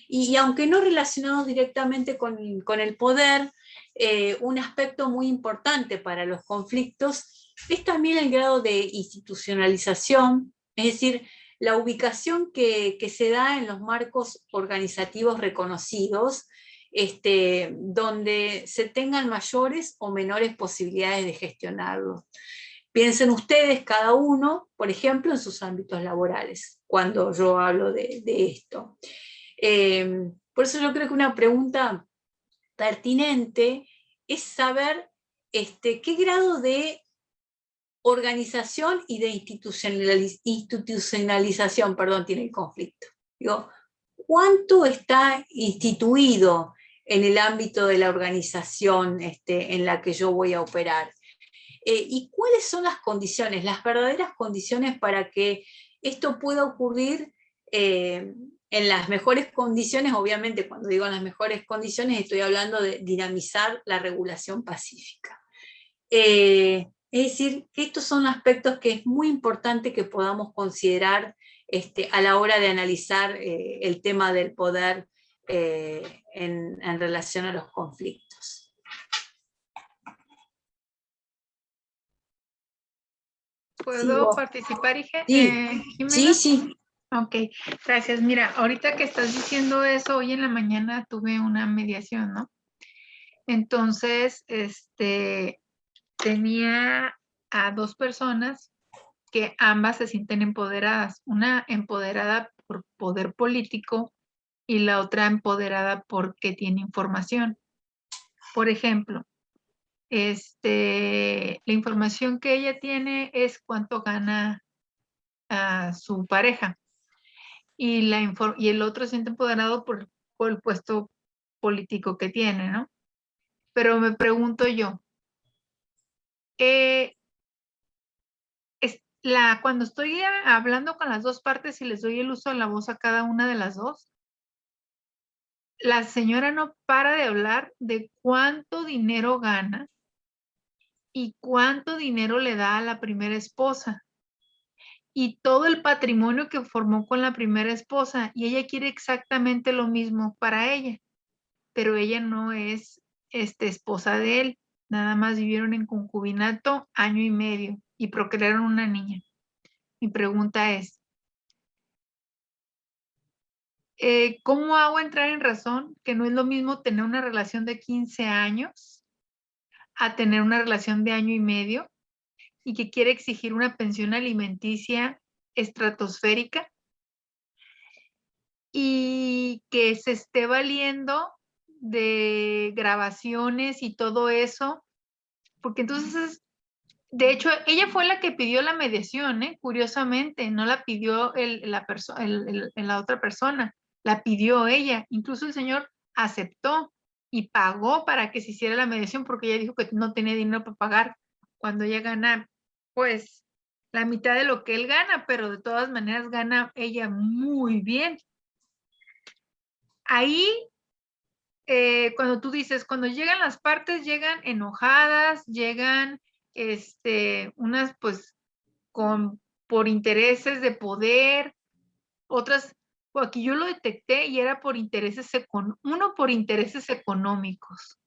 Y aunque no relacionado directamente con el poder, un aspecto muy importante para los conflictos es también el grado de institucionalización, es decir, la ubicación que se da en los marcos organizativos reconocidos, donde se tengan mayores o menores posibilidades de gestionarlo. Piensen ustedes cada uno, por ejemplo, en sus ámbitos laborales, cuando yo hablo de esto. Por eso yo creo que una pregunta pertinente es saber qué grado de organización y de institucionalización tiene el conflicto. Digo, ¿cuánto está instituido en el ámbito de la organización en la que yo voy a operar? ¿Y cuáles son las condiciones, las verdaderas condiciones para que esto pueda ocurrir en las mejores condiciones? Obviamente, cuando digo en las mejores condiciones, estoy hablando de dinamizar la regulación pacífica. Es decir, que estos son aspectos que es muy importante que podamos considerar a la hora de analizar el tema del poder en relación a los conflictos. ¿Puedo participar, Jimena? Sí. Ok, gracias. Mira, ahorita que estás diciendo eso, hoy en la mañana tuve una mediación, ¿no? Entonces, tenía a 2 personas que ambas se sienten empoderadas, una empoderada por poder político y la otra empoderada porque tiene información. Por ejemplo, la información que ella tiene es cuánto gana su pareja y el otro se siente empoderado por el puesto político que tiene, ¿no? Pero me pregunto yo, cuando estoy hablando con las dos partes y les doy el uso de la voz a cada una de las dos, la señora no para de hablar de cuánto dinero gana y cuánto dinero le da a la primera esposa y todo el patrimonio que formó con la primera esposa, y ella quiere exactamente lo mismo para ella, pero ella no es esposa de él, nada más vivieron en concubinato año y medio y procrearon una niña. Mi pregunta es, ¿cómo hago entrar en razón que no es lo mismo tener una relación de 15 años a tener una relación de año y medio y que quiere exigir una pensión alimenticia estratosférica y que se esté valiendo de grabaciones y todo eso? Porque entonces, de hecho, ella fue la que pidió la mediación, curiosamente, no la pidió la otra persona, la pidió ella. Incluso el señor aceptó y pagó para que se hiciera la mediación porque ella dijo que no tenía dinero para pagar cuando ella gana, pues, la mitad de lo que él gana, pero de todas maneras gana ella muy bien. Ahí, cuando tú dices, cuando llegan las partes, llegan enojadas, llegan unas pues por intereses de poder, otras, aquí yo lo detecté y era por uno por intereses económicos,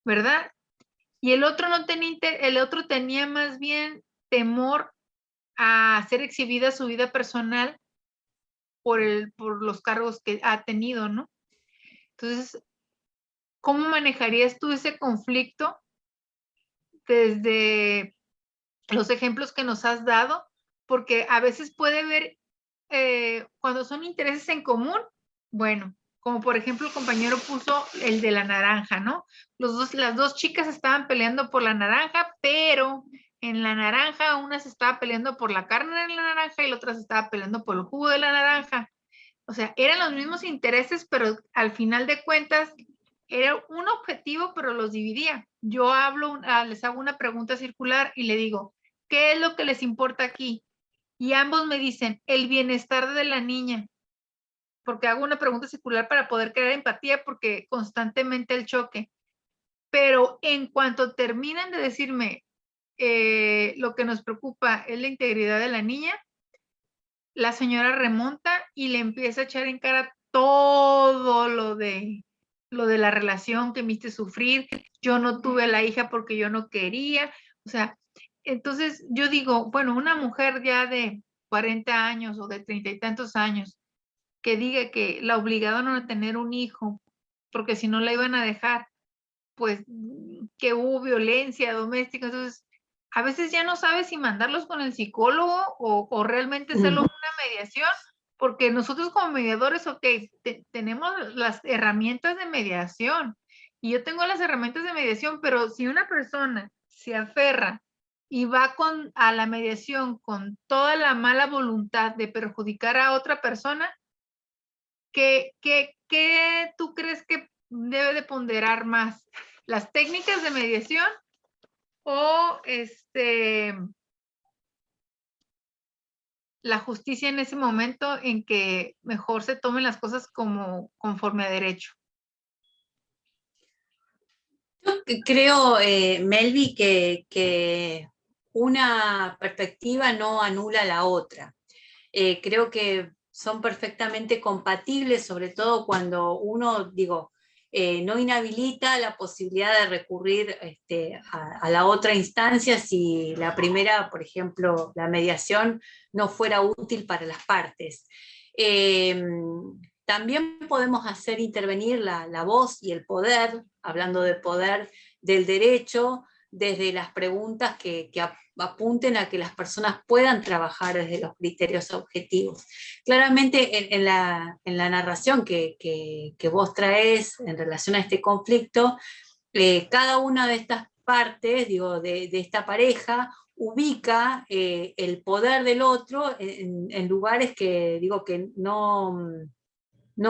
¿verdad? Y el otro no tenía, el otro tenía más bien temor a ser exhibida su vida personal por los cargos que ha tenido, ¿no? Entonces, ¿cómo manejarías tú ese conflicto desde los ejemplos que nos has dado? Porque a veces puede haber, cuando son intereses en común, bueno, como por ejemplo el compañero puso el de la naranja, ¿no? Las dos chicas estaban peleando por la naranja, pero en la naranja una se estaba peleando por la carne de la naranja y la otra se estaba peleando por el jugo de la naranja. O sea, eran los mismos intereses, pero al final de cuentas era un objetivo, pero los dividía. Yo les hago una pregunta circular y le digo, ¿qué es lo que les importa aquí? Y ambos me dicen, el bienestar de la niña, porque hago una pregunta circular para poder crear empatía, porque constantemente el choque. Pero en cuanto terminan de decirme, lo que nos preocupa es la integridad de la niña, la señora remonta y le empieza a echar en cara todo lo de la relación que me hiciste sufrir. Yo no tuve a la hija porque yo no quería. O sea, entonces yo digo, bueno, una mujer ya de 40 años o de 30 y tantos años que diga que la obligaron a tener un hijo porque si no la iban a dejar, pues que hubo violencia doméstica. Entonces, a veces ya no sabes si mandarlos con el psicólogo o realmente hacerlo una mediación, porque nosotros como mediadores, ok, tenemos las herramientas de mediación y yo tengo las herramientas de mediación, pero si una persona se aferra y va a la mediación con toda la mala voluntad de perjudicar a otra persona, ¿qué tú crees que debe de ponderar más? ¿Las técnicas de mediación o la justicia en ese momento en que mejor se tomen las cosas como conforme a derecho? Yo creo, Melvi, que una perspectiva no anula la otra. Creo que son perfectamente compatibles, sobre todo cuando uno, digo, no inhabilita la posibilidad de recurrir a la otra instancia si la primera, por ejemplo, la mediación, no fuera útil para las partes. También podemos hacer intervenir la voz y el poder, hablando de poder del derecho, desde las preguntas que apunten a que las personas puedan trabajar desde los criterios objetivos. Claramente en la narración que vos traes en relación a este conflicto, cada una de estas partes, digo, de esta pareja, ubica el poder del otro en lugares que, digo, que no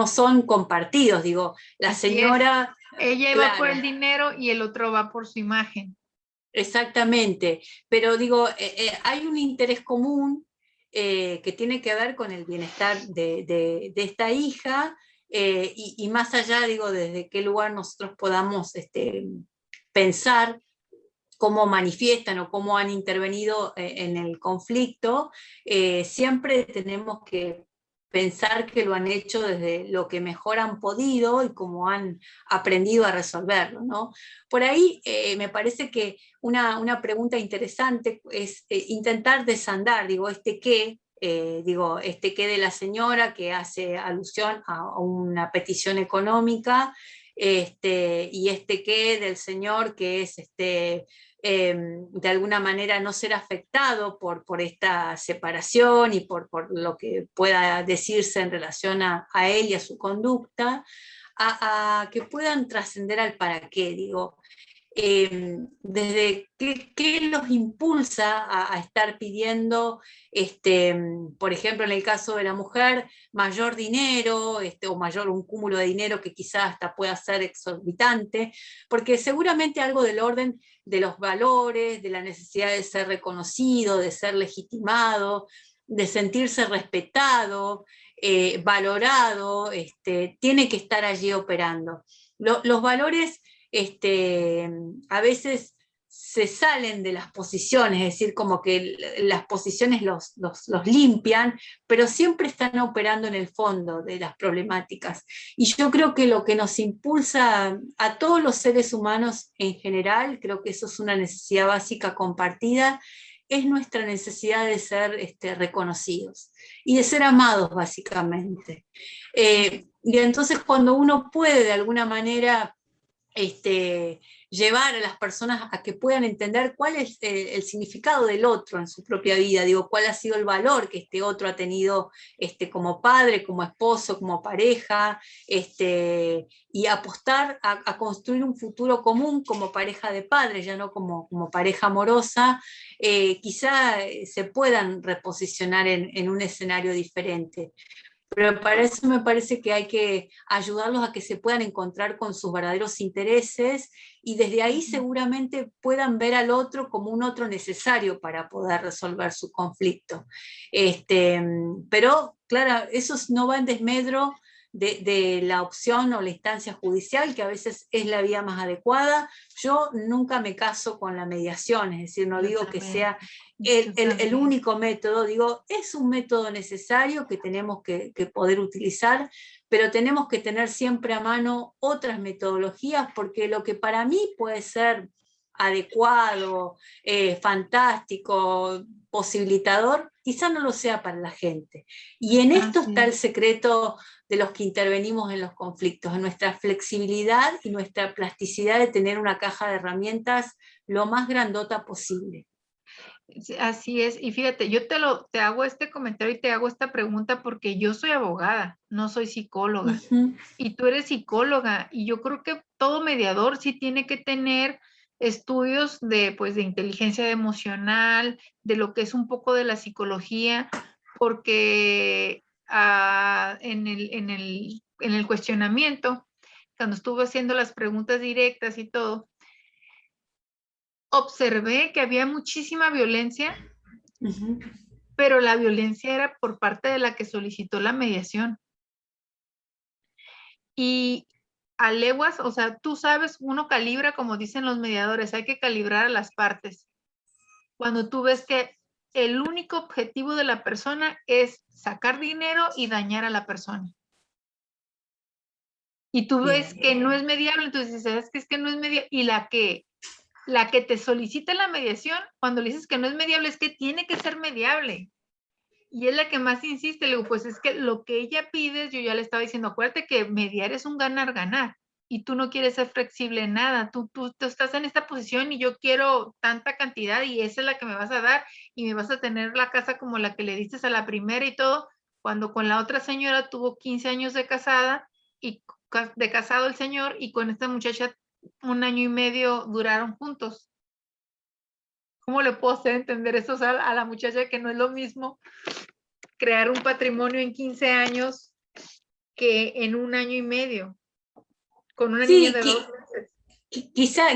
son compartidos, digo, la Así señora... Ella va por Claro, el dinero y el otro va por su imagen. exactamente, pero digo, hay un interés común que tiene que ver con el bienestar de esta hija, y más allá, digo, desde qué lugar nosotros podamos pensar cómo manifiestan o cómo han intervenido en el conflicto, siempre tenemos que pensar que lo han hecho desde lo que mejor han podido y cómo han aprendido a resolverlo, ¿no? Por ahí me parece que una pregunta interesante es intentar desandar, digo, este qué de la señora que hace alusión a una petición económica, y este qué del señor que es de alguna manera no ser afectado por esta separación y por lo que pueda decirse en relación a él y a su conducta, a que puedan trascender al para qué, digo, desde qué los impulsa a estar pidiendo, por ejemplo, en el caso de la mujer, mayor dinero, o mayor un cúmulo de dinero que quizás hasta pueda ser exorbitante, porque seguramente algo del orden de los valores, de la necesidad de ser reconocido, de ser legitimado, de sentirse respetado, valorado, tiene que estar allí operando. Los valores a veces se salen de las posiciones, es decir, como que las posiciones los limpian, pero siempre están operando en el fondo de las problemáticas. Y yo creo que lo que nos impulsa a todos los seres humanos en general, creo que eso es una necesidad básica compartida, es nuestra necesidad de ser reconocidos y de ser amados, básicamente. Y entonces cuando uno puede de alguna manera llevar a las personas a que puedan entender cuál es el significado del otro en su propia vida, digo, cuál ha sido el valor que este otro ha tenido como padre, como esposo, como pareja, y apostar a construir un futuro común como pareja de padres, ya no como pareja amorosa, quizá se puedan reposicionar en un escenario diferente. Pero para eso me parece que hay que ayudarlos a que se puedan encontrar con sus verdaderos intereses y desde ahí seguramente puedan ver al otro como un otro necesario para poder resolver su conflicto. Pero, claro, eso no va en desmedro de la opción o la instancia judicial, que a veces es la vía más adecuada. Yo nunca me caso con la mediación, es decir, no digo que sea el único método, digo, es un método necesario que tenemos que poder utilizar, pero tenemos que tener siempre a mano otras metodologías, porque lo que para mí puede ser adecuado, fantástico, posibilitador, quizá no lo sea para la gente. Y en esto está el secreto de los que intervenimos en los conflictos, en nuestra flexibilidad y nuestra plasticidad de tener una caja de herramientas lo más grandota posible. Así es, y fíjate, yo te hago este comentario y te hago esta pregunta porque yo soy abogada, no soy psicóloga, y tú eres psicóloga, y yo creo que todo mediador sí tiene que tener estudios de inteligencia emocional, de lo que es un poco de la psicología, porque en el cuestionamiento, cuando estuve haciendo las preguntas directas y todo, observé que había muchísima violencia, pero la violencia era por parte de la que solicitó la mediación. Y a leguas, o sea, tú sabes, uno calibra, como dicen los mediadores, hay que calibrar a las partes. Cuando tú ves que el único objetivo de la persona es sacar dinero y dañar a la persona. Y tú ves que no es mediable, entonces dices, ¿sabes qué? Es que no es mediable. Y la que te solicita la mediación, cuando le dices que no es mediable, es que tiene que ser mediable. Y es la que más insiste, le digo, pues es que lo que ella pide, yo ya le estaba diciendo, acuérdate que mediar es un ganar-ganar. y tú no quieres ser flexible en nada. Tú estás en esta posición y yo quiero tanta cantidad y esa es la que me vas a dar y me vas a tener la casa como la que le diste a la primera y todo, cuando con la otra señora tuvo 15 años de casada y de casado el señor y con esta muchacha 1 año y medio duraron juntos. ¿Cómo le puedo hacer entender eso a la muchacha que no es lo mismo crear un patrimonio en 15 años que en 1 año y medio con una niña Sí, de 2 meses?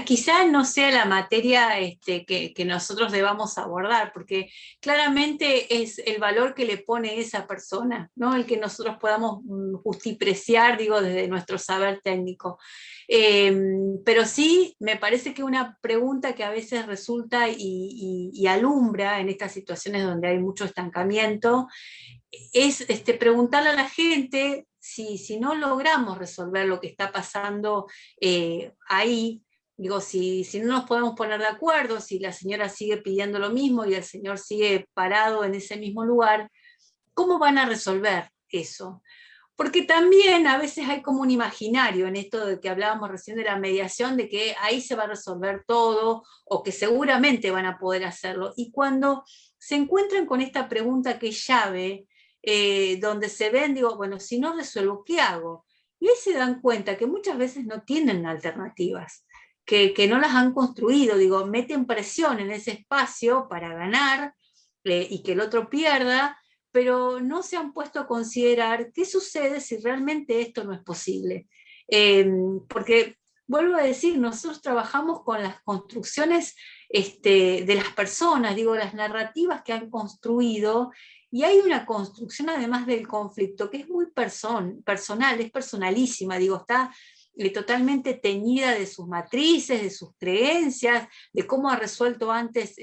quizá no sea la materia que nosotros debamos abordar, porque claramente es el valor que le pone esa persona, ¿no? El que nosotros podamos justipreciar, digo, desde nuestro saber técnico. Pero sí, me parece que una pregunta que a veces resulta y alumbra en estas situaciones donde hay mucho estancamiento es preguntarle a la gente si no logramos resolver lo que está pasando ahí, digo, si no nos podemos poner de acuerdo, si la señora sigue pidiendo lo mismo y el señor sigue parado en ese mismo lugar, ¿cómo van a resolver eso? Porque también a veces hay como un imaginario en esto de que hablábamos recién de la mediación, de que ahí se va a resolver todo o que seguramente van a poder hacerlo. Y cuando se encuentran con esta pregunta que es llave, donde se ven, digo, bueno, si no resuelvo, ¿qué hago? Y ahí se dan cuenta que muchas veces no tienen alternativas, que no las han construido, digo, meten presión en ese espacio para ganar y que el otro pierda, pero no se han puesto a considerar qué sucede si realmente esto no es posible. Porque, vuelvo a decir, nosotros trabajamos con las construcciones de las personas, digo, las narrativas que han construido, y hay una construcción además del conflicto que es muy personal, es personalísima, digo, está totalmente teñida de sus matrices, de sus creencias, de cómo ha resuelto antes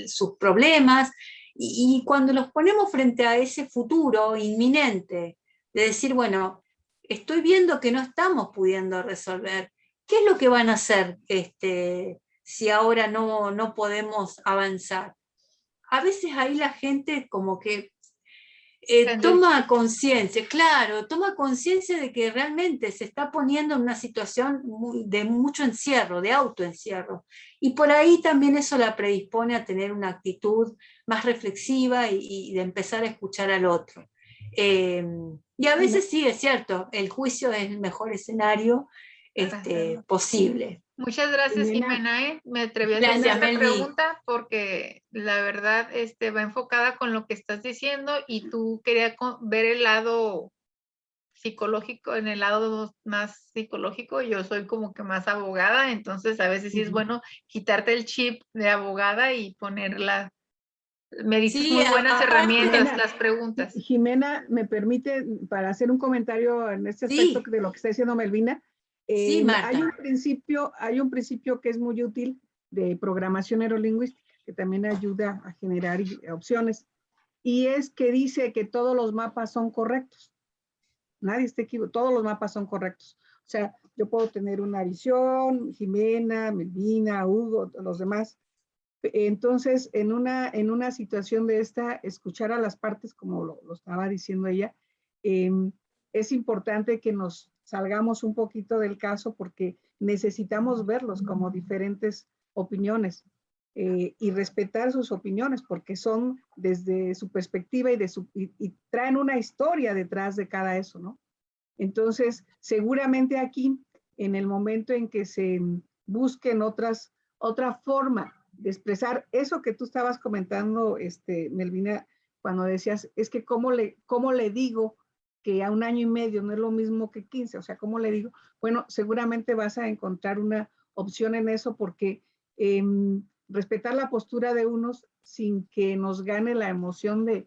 sus problemas, y cuando los ponemos frente a ese futuro inminente, de decir, bueno, estoy viendo que no estamos pudiendo resolver, ¿qué es lo que van a hacer si ahora no podemos avanzar? A veces ahí la gente como que toma conciencia, claro, toma conciencia de que realmente se está poniendo en una situación de mucho encierro, de autoencierro. Y por ahí también eso la predispone a tener una actitud más reflexiva y de empezar a escuchar al otro. Y a veces sí, es cierto, el juicio es el mejor escenario posible. Muchas gracias, Jimena. Me atreví a hacer Gracias, esta Melvi. pregunta porque la verdad va enfocada con lo que estás diciendo y tú querías ver el lado psicológico, en el lado más psicológico. Yo soy como que más abogada, entonces a veces sí es bueno quitarte el chip de abogada y ponerla. Me dices muy buenas herramientas, Jimena, las preguntas. Jimena, ¿me permite para hacer un comentario en este aspecto de lo que está diciendo Melvina? Sí, Marta. Hay un principio que es muy útil de programación neurolingüística, que también ayuda a generar opciones, y es que dice que todos los mapas son correctos. Nadie está equivocado, todos los mapas son correctos. O sea, yo puedo tener una visión, Jimena, Melvina, Hugo, los demás. Entonces, en una situación de esta, escuchar a las partes, como lo estaba diciendo ella, es importante que nos salgamos un poquito del caso porque necesitamos verlos como diferentes opiniones y respetar sus opiniones porque son desde su perspectiva y traen una historia detrás de cada eso, ¿no? Entonces, seguramente aquí, en el momento en que se busquen otra forma de expresar eso que tú estabas comentando, Melvina, cuando decías, es que cómo le digo que a 1 año y medio no es lo mismo que 15, o sea, ¿cómo le digo? Bueno, seguramente vas a encontrar una opción en eso porque respetar la postura de unos sin que nos gane la emoción de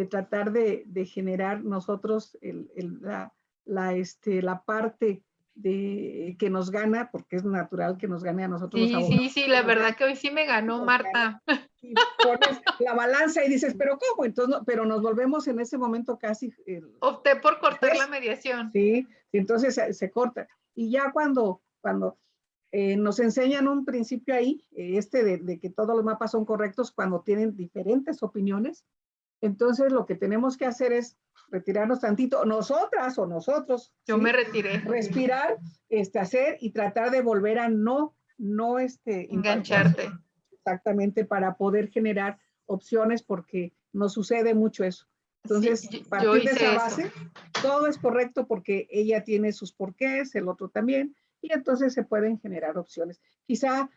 tratar de generar nosotros la parte de que nos gana, porque es natural que nos gane a nosotros los abogados. Sí, la verdad que hoy sí me ganó Marta. Y pones la balanza y dices, ¿pero cómo? Entonces, no, pero nos volvemos en ese momento casi... Opté por cortar la mediación. Sí, entonces se corta. Y ya cuando nos enseñan un principio ahí, de que todos los mapas son correctos cuando tienen diferentes opiniones, entonces lo que tenemos que hacer es retirarnos tantito, nosotras o nosotros. Yo ¿sí? me retiré. Respirar, hacer y tratar de volver a no Engancharte. Exactamente, para poder generar opciones, porque nos sucede mucho eso. Entonces, Sí, yo partir de hice esa eso. base, todo es correcto porque ella tiene sus porqués, el otro también, y entonces se pueden generar opciones. Quizá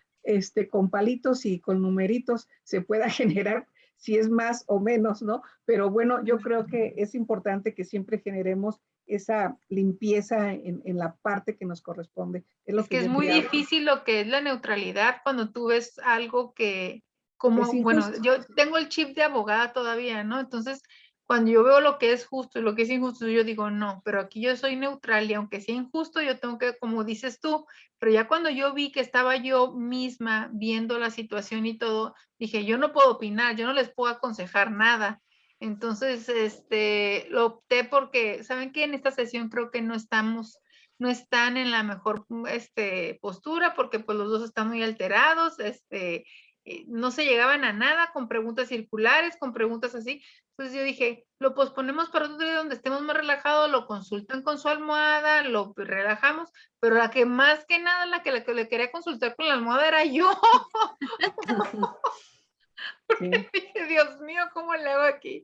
con palitos y con numeritos se pueda generar si es más o menos, ¿no? Pero bueno, yo creo que es importante que siempre generemos esa limpieza en la parte que nos corresponde. Es que es muy difícil lo que es la neutralidad cuando tú ves algo que, como, bueno, yo tengo el chip de abogada todavía, ¿no? Entonces, cuando yo veo lo que es justo y lo que es injusto, yo digo, no, pero aquí yo soy neutral y aunque sea injusto, yo tengo que, como dices tú, pero ya cuando yo vi que estaba yo misma viendo la situación y todo, dije, yo no puedo opinar, yo no les puedo aconsejar nada. Entonces, lo opté porque, ¿saben qué? En esta sesión creo que no están en la mejor postura porque pues los dos están muy alterados, no se llegaban a nada con preguntas circulares, con preguntas así. Entonces yo dije, lo posponemos para otro día donde estemos más relajados, lo consultan con su almohada, lo relajamos, pero la que más que nada, la que le quería consultar con la almohada era yo. Porque dije, Dios mío, ¿cómo le hago aquí?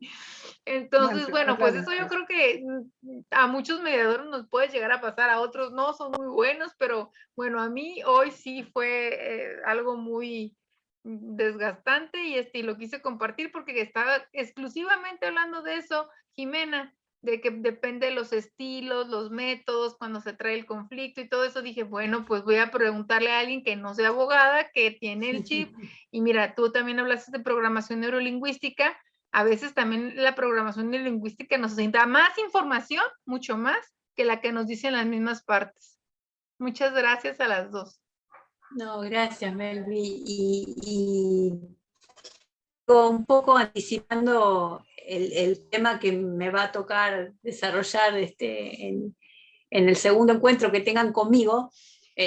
Entonces, bueno, pues eso yo creo que a muchos mediadores nos puede llegar a pasar, a otros no, son muy buenos, pero bueno, a mí hoy sí fue algo muy desgastante y lo quise compartir porque estaba exclusivamente hablando de eso, Jimena, de que depende de los estilos, los métodos, cuando se trae el conflicto y todo eso. Dije, bueno, pues voy a preguntarle a alguien que no sea abogada, que tiene el chip. Y mira, tú también hablaste de programación neurolingüística. A veces también la programación neurolingüística nos da más información, mucho más, que la que nos dicen las mismas partes. Muchas gracias a las dos. No, gracias, Melvi. Y un poco anticipando el tema que me va a tocar desarrollar en el segundo encuentro que tengan conmigo,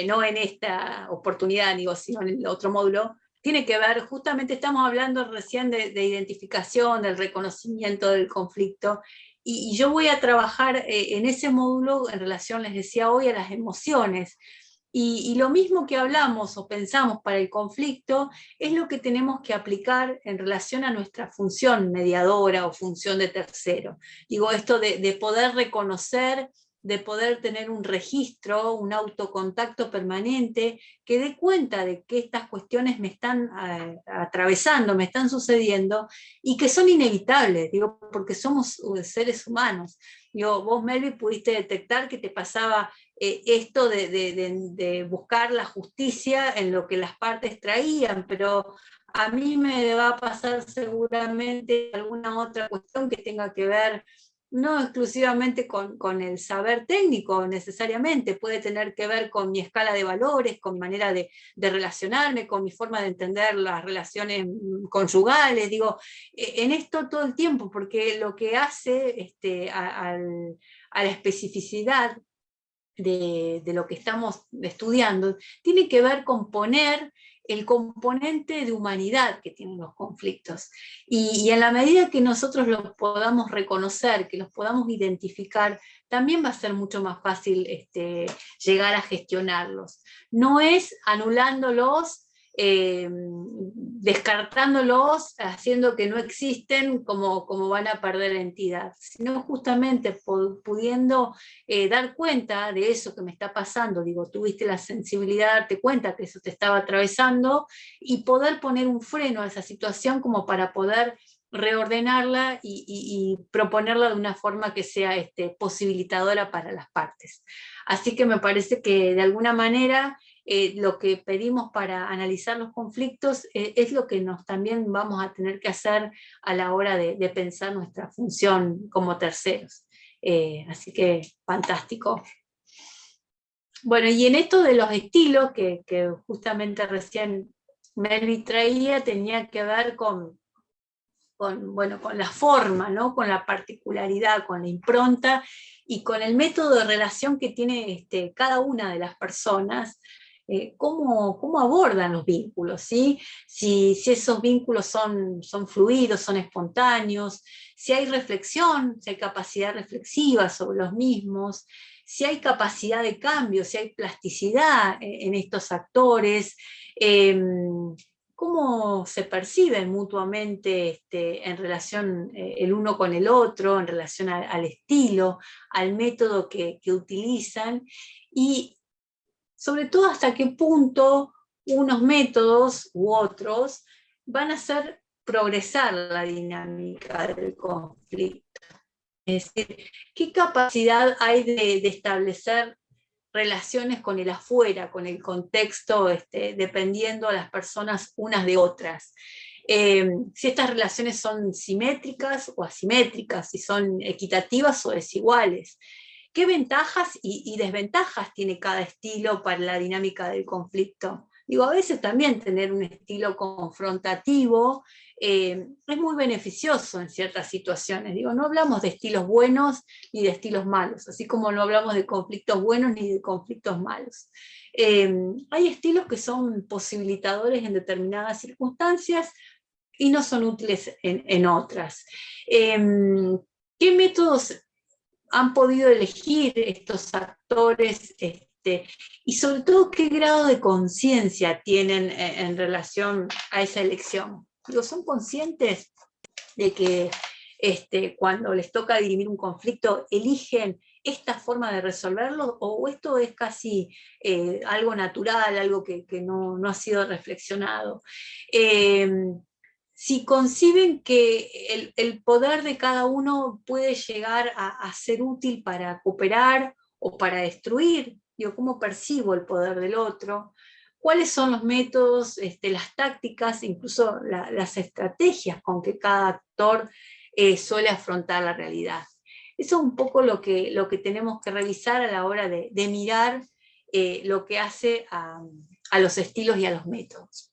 no en esta oportunidad, digo, sino en el otro módulo, tiene que ver, justamente estamos hablando recién de identificación, del reconocimiento del conflicto, y yo voy a trabajar en ese módulo en relación, les decía hoy, a las emociones. Y lo mismo que hablamos o pensamos para el conflicto es lo que tenemos que aplicar en relación a nuestra función mediadora o función de tercero. Digo, esto de poder reconocer, de poder tener un registro, un autocontacto permanente que dé cuenta de que estas cuestiones me están atravesando, me están sucediendo y que son inevitables, digo, porque somos seres humanos. Digo, vos, Melvi, pudiste detectar que te pasaba esto de buscar la justicia en lo que las partes traían, pero a mí me va a pasar seguramente alguna otra cuestión que tenga que ver no exclusivamente con el saber técnico necesariamente, puede tener que ver con mi escala de valores, con mi manera de relacionarme, con mi forma de entender las relaciones conyugales, digo, en esto todo el tiempo, porque lo que hace a la especificidad de lo que estamos estudiando tiene que ver con poner el componente de humanidad que tienen los conflictos. Y en la medida que nosotros los podamos reconocer, que los podamos identificar, también va a ser mucho más fácil llegar a gestionarlos. No es anulándolos, descartándolos, haciendo que no existen como van a perder entidad, sino justamente pudiendo dar cuenta de eso que me está pasando, digo, tuviste la sensibilidad de darte cuenta que eso te estaba atravesando y poder poner un freno a esa situación como para poder reordenarla y proponerla de una forma que sea posibilitadora para las partes. Así que me parece que de alguna manera lo que pedimos para analizar los conflictos es lo que también vamos a tener que hacer a la hora de pensar nuestra función como terceros. Así que fantástico. Bueno, y en esto de los estilos que justamente recién Melvi traía, tenía que ver con la forma, ¿no? Con la particularidad, con la impronta y con el método de relación que tiene cada una de las personas cómo abordan los vínculos, ¿sí? Si esos vínculos son fluidos, son espontáneos, si hay reflexión, si hay capacidad reflexiva sobre los mismos, si hay capacidad de cambio, si hay plasticidad en estos actores, cómo se perciben mutuamente en relación el uno con el otro, en relación al estilo, al método que utilizan, y sobre todo hasta qué punto unos métodos u otros van a hacer progresar la dinámica del conflicto. Es decir, ¿qué capacidad hay de establecer relaciones con el afuera, con el contexto, dependiendo a las personas unas de otras? Si estas relaciones son simétricas o asimétricas, si son equitativas o desiguales. ¿Qué ventajas y desventajas tiene cada estilo para la dinámica del conflicto? Digo, a veces también tener un estilo confrontativo es muy beneficioso en ciertas situaciones. Digo, no hablamos de estilos buenos ni de estilos malos, así como no hablamos de conflictos buenos ni de conflictos malos. Hay estilos que son posibilitadores en determinadas circunstancias y no son útiles en otras. ¿Qué métodos han podido elegir estos actores, y sobre todo qué grado de conciencia tienen en relación a esa elección? Digo, ¿son conscientes de que cuando les toca dirimir un conflicto eligen esta forma de resolverlo, o esto es casi algo natural, algo que no ha sido reflexionado? Si conciben que el poder de cada uno puede llegar a ser útil para cooperar o para destruir, digo, ¿cómo percibo el poder del otro? ¿Cuáles son los métodos, las tácticas, incluso las estrategias con que cada actor suele afrontar la realidad? Eso es un poco lo que tenemos que revisar a la hora de mirar lo que hace a los estilos y a los métodos.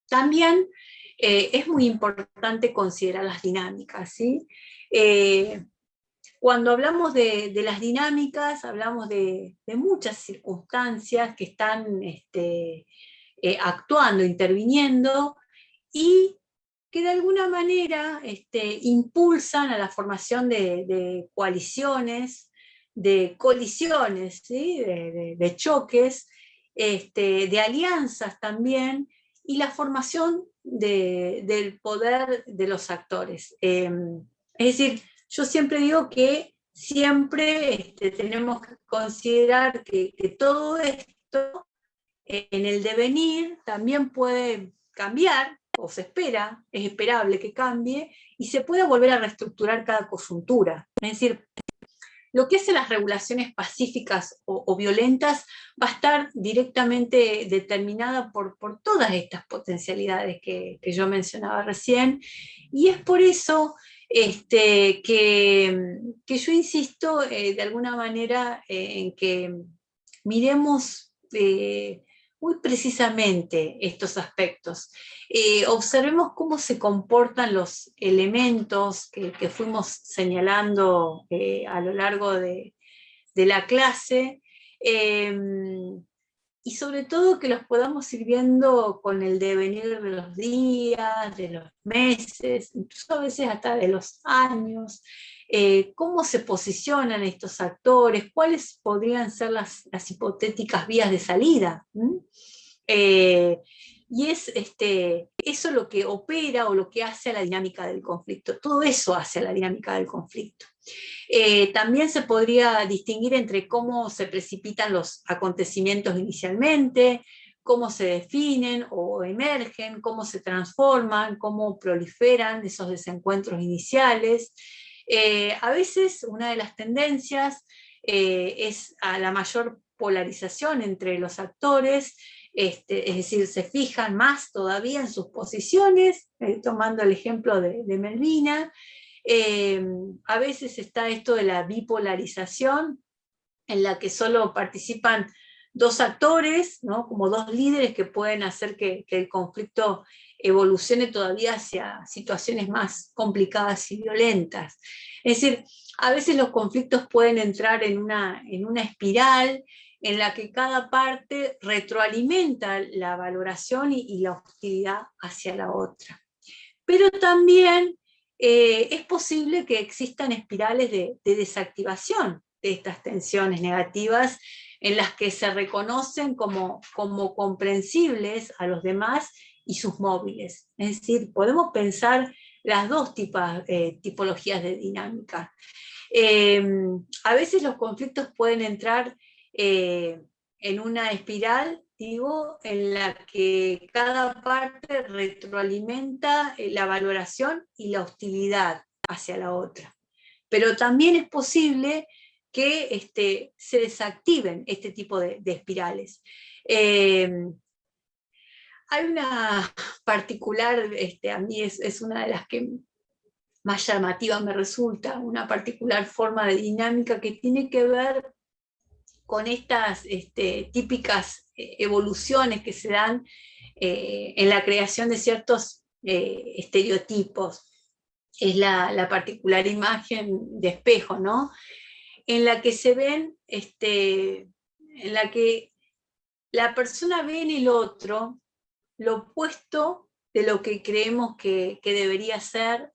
También es muy importante considerar las dinámicas, ¿sí? Cuando hablamos de las dinámicas, hablamos de muchas circunstancias que están actuando, interviniendo, y que de alguna manera impulsan a la formación de coaliciones, de colisiones, ¿sí? de choques, de alianzas también, y la formación del poder de los actores. Es decir, yo siempre digo que siempre tenemos que considerar que todo esto en el devenir también puede cambiar, o se espera, es esperable que cambie, y se pueda volver a reestructurar cada coyuntura. Es decir, lo que hace las regulaciones pacíficas o violentas va a estar directamente determinada por todas estas potencialidades que yo mencionaba recién, y es por eso que yo insisto de alguna manera en que miremos muy precisamente estos aspectos. Observemos cómo se comportan los elementos que fuimos señalando a lo largo de la clase, y sobre todo que los podamos ir viendo con el devenir de los días, de los meses, incluso a veces hasta de los años, cómo se posicionan estos actores, cuáles podrían ser las hipotéticas vías de salida. Y es eso lo que opera o lo que hace a la dinámica del conflicto. Todo eso hace a la dinámica del conflicto. También se podría distinguir entre cómo se precipitan los acontecimientos inicialmente, cómo se definen o emergen, cómo se transforman, cómo proliferan esos desencuentros iniciales. A veces una de las tendencias es a la mayor polarización entre los actores, es decir, se fijan más todavía en sus posiciones, tomando el ejemplo de Melvina. A veces está esto de la bipolarización, en la que solo participan dos actores, ¿no? Como dos líderes que pueden hacer que el conflicto evolucione todavía hacia situaciones más complicadas y violentas. Es decir, a veces los conflictos pueden entrar en una espiral en la que cada parte retroalimenta la valoración y la hostilidad hacia la otra. Pero también es posible que existan espirales de desactivación de estas tensiones negativas en las que se reconocen como comprensibles a los demás y sus móviles. Es decir, podemos pensar las dos tipologías de dinámica. A veces los conflictos pueden entrar en una espiral, digo, en la que cada parte retroalimenta la valoración y la hostilidad hacia la otra. Pero también es posible que se desactiven este tipo de espirales. Hay una particular, a mí es una de las que más llamativa me resulta, una particular forma de dinámica que tiene que ver con estas típicas evoluciones que se dan en la creación de ciertos estereotipos. Es la particular imagen de espejo, ¿no? En la que se ven, en la que la persona ve en el otro lo opuesto de lo que creemos que debería ser,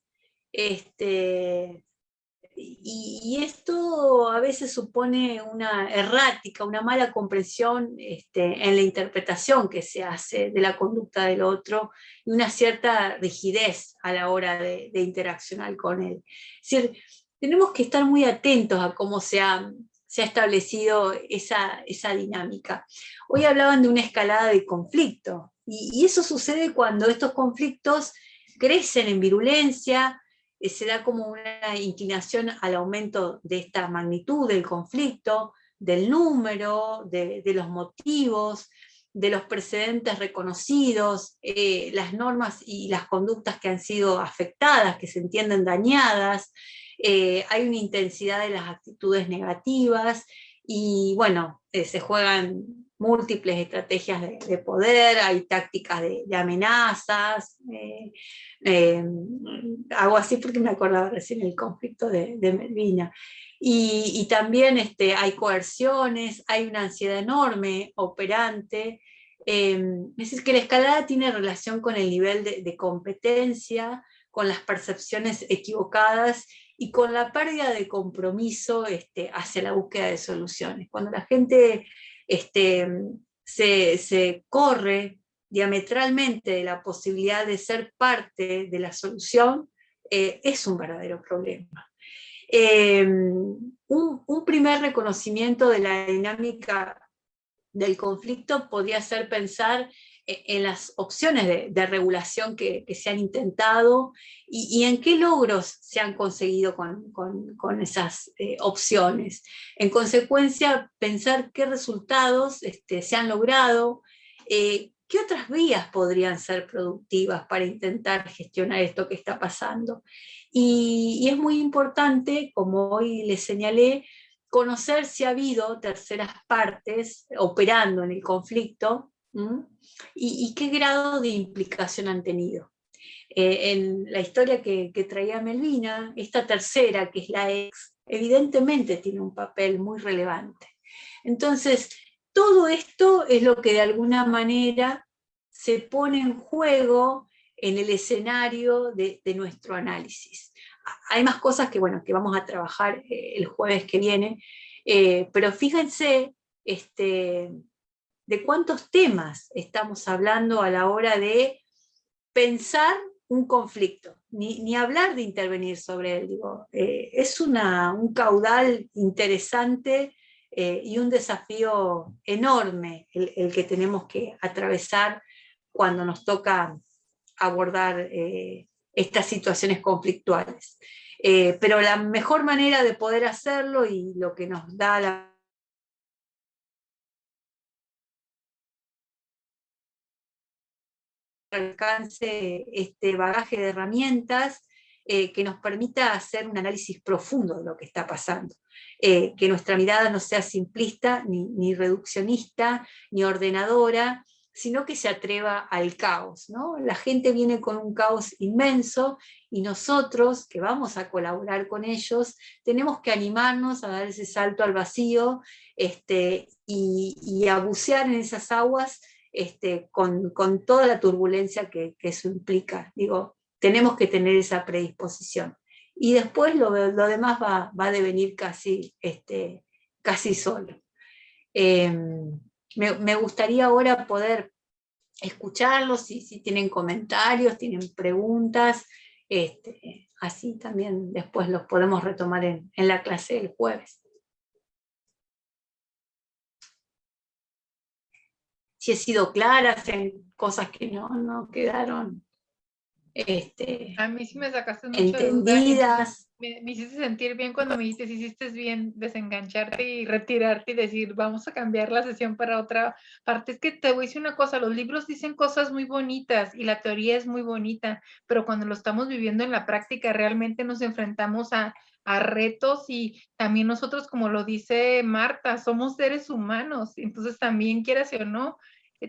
y esto a veces supone una errática, una mala comprensión en la interpretación que se hace de la conducta del otro y una cierta rigidez a la hora de interaccionar con él. Es decir, tenemos que estar muy atentos a cómo se ha establecido esa dinámica. Hoy hablaban de una escalada de conflicto, y eso sucede cuando estos conflictos crecen en virulencia, se da como una inclinación al aumento de esta magnitud del conflicto, del número, de los motivos, de los precedentes reconocidos, las normas y las conductas que han sido afectadas, que se entienden dañadas, hay una intensidad de las actitudes negativas, y bueno, se juegan múltiples estrategias de poder, hay tácticas de amenazas. Hago así porque me acordaba recién el conflicto de Melvina. Y también hay coerciones, hay una ansiedad enorme, operante. Es decir, que la escalada tiene relación con el nivel de competencia, con las percepciones equivocadas y con la pérdida de compromiso hacia la búsqueda de soluciones. Cuando la gente se corre diametralmente de la posibilidad de ser parte de la solución, es un verdadero problema. Un primer reconocimiento de la dinámica del conflicto podría ser pensar en las opciones de regulación que se han intentado y en qué logros se han conseguido con esas opciones. En consecuencia, pensar qué resultados se han logrado, qué otras vías podrían ser productivas para intentar gestionar esto que está pasando. Y es muy importante, como hoy les señalé, conocer si ha habido terceras partes operando en el conflicto y qué grado de implicación han tenido. En la historia que traía Melvina, esta tercera, que es la ex, evidentemente tiene un papel muy relevante. Entonces, todo esto es lo que de alguna manera se pone en juego en el escenario de nuestro análisis. Hay más cosas que vamos a trabajar el jueves que viene, pero fíjense de cuántos temas estamos hablando a la hora de pensar un conflicto, ni hablar de intervenir sobre él. Es un caudal interesante y un desafío enorme el que tenemos que atravesar cuando nos toca abordar estas situaciones conflictuales. Pero la mejor manera de poder hacerlo y lo que nos da la alcance este bagaje de herramientas que nos permita hacer un análisis profundo de lo que está pasando. Que nuestra mirada no sea simplista, ni reduccionista, ni ordenadora, sino que se atreva al caos, ¿no? La gente viene con un caos inmenso y nosotros, que vamos a colaborar con ellos, tenemos que animarnos a dar ese salto al vacío y a bucear en esas aguas con toda la turbulencia que eso implica. Digo, tenemos que tener esa predisposición. Y después lo demás va a devenir casi solo. Me gustaría ahora poder escucharlos, si tienen comentarios, tienen preguntas, así también después los podemos retomar en la clase del jueves. Si he sido clara, si hay cosas que no quedaron A mí sí me sacaste mucho de duda. entendidas. Me hiciste sentir bien cuando me dijiste, hiciste bien desengancharte y retirarte y decir, vamos a cambiar la sesión para otra parte. Es que te voy a decir una cosa, los libros dicen cosas muy bonitas y la teoría es muy bonita, pero cuando lo estamos viviendo en la práctica realmente nos enfrentamos a retos y también nosotros, como lo dice Marta, somos seres humanos, entonces también quieras o no,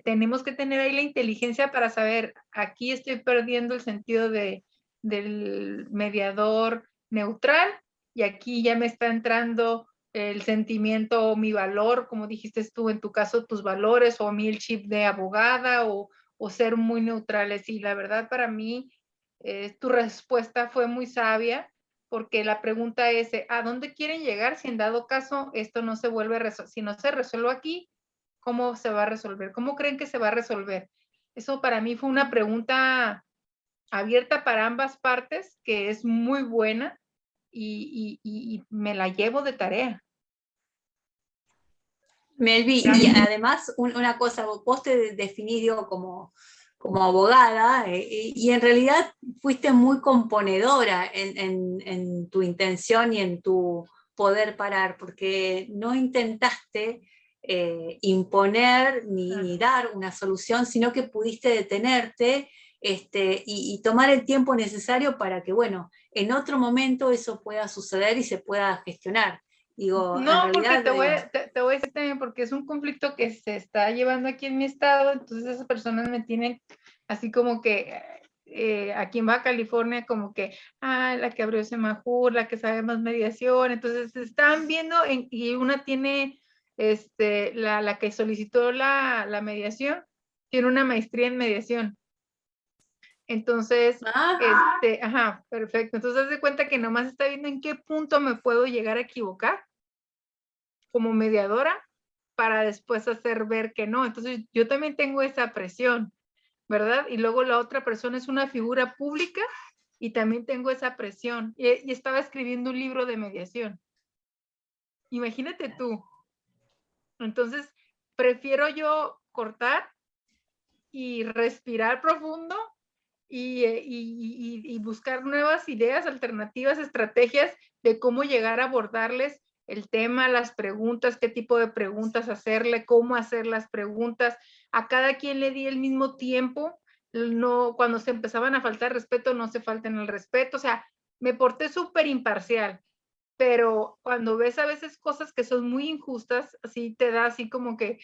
tenemos que tener ahí la inteligencia para saber, aquí estoy perdiendo el sentido del mediador neutral y aquí ya me está entrando el sentimiento o mi valor, como dijiste tú en tu caso, tus valores o a mí el chip de abogada o ser muy neutrales. Y la verdad para mí tu respuesta fue muy sabia porque la pregunta es, ¿a dónde quieren llegar si en dado caso esto no se vuelve, si no se resuelve aquí? ¿Cómo se va a resolver? ¿Cómo creen que se va a resolver? Eso para mí fue una pregunta abierta para ambas partes, que es muy buena y me la llevo de tarea. Melvi, y además una cosa, vos te definís digo, como abogada y en realidad fuiste muy componedora en tu intención y en tu poder parar, porque no intentaste imponer ni dar una solución, sino que pudiste detenerte y tomar el tiempo necesario para que, bueno, en otro momento eso pueda suceder y se pueda gestionar. Digo, no, en porque realidad, te voy a decir también, porque es un conflicto que se está llevando aquí en mi estado, entonces esas personas me tienen así como que aquí en Baja California, como que, la que abrió Semajur, la que sabe más mediación, entonces se están viendo, y una tiene, la que solicitó la mediación, tiene una maestría en mediación. Entonces, perfecto. Entonces, haz de cuenta que nomás está viendo en qué punto me puedo llegar a equivocar como mediadora para después hacer ver que no. Entonces, yo también tengo esa presión, ¿verdad? Y luego la otra persona es una figura pública y también tengo esa presión. Y estaba escribiendo un libro de mediación. Imagínate tú. Entonces, prefiero yo cortar y respirar profundo y buscar nuevas ideas, alternativas, estrategias de cómo llegar a abordarles el tema, las preguntas, qué tipo de preguntas hacerle, cómo hacer las preguntas. A cada quien le di el mismo tiempo, no, cuando se empezaban a faltar respeto, no se falten el respeto, o sea, me porté súper imparcial, pero cuando ves a veces cosas que son muy injustas, así te da así como que...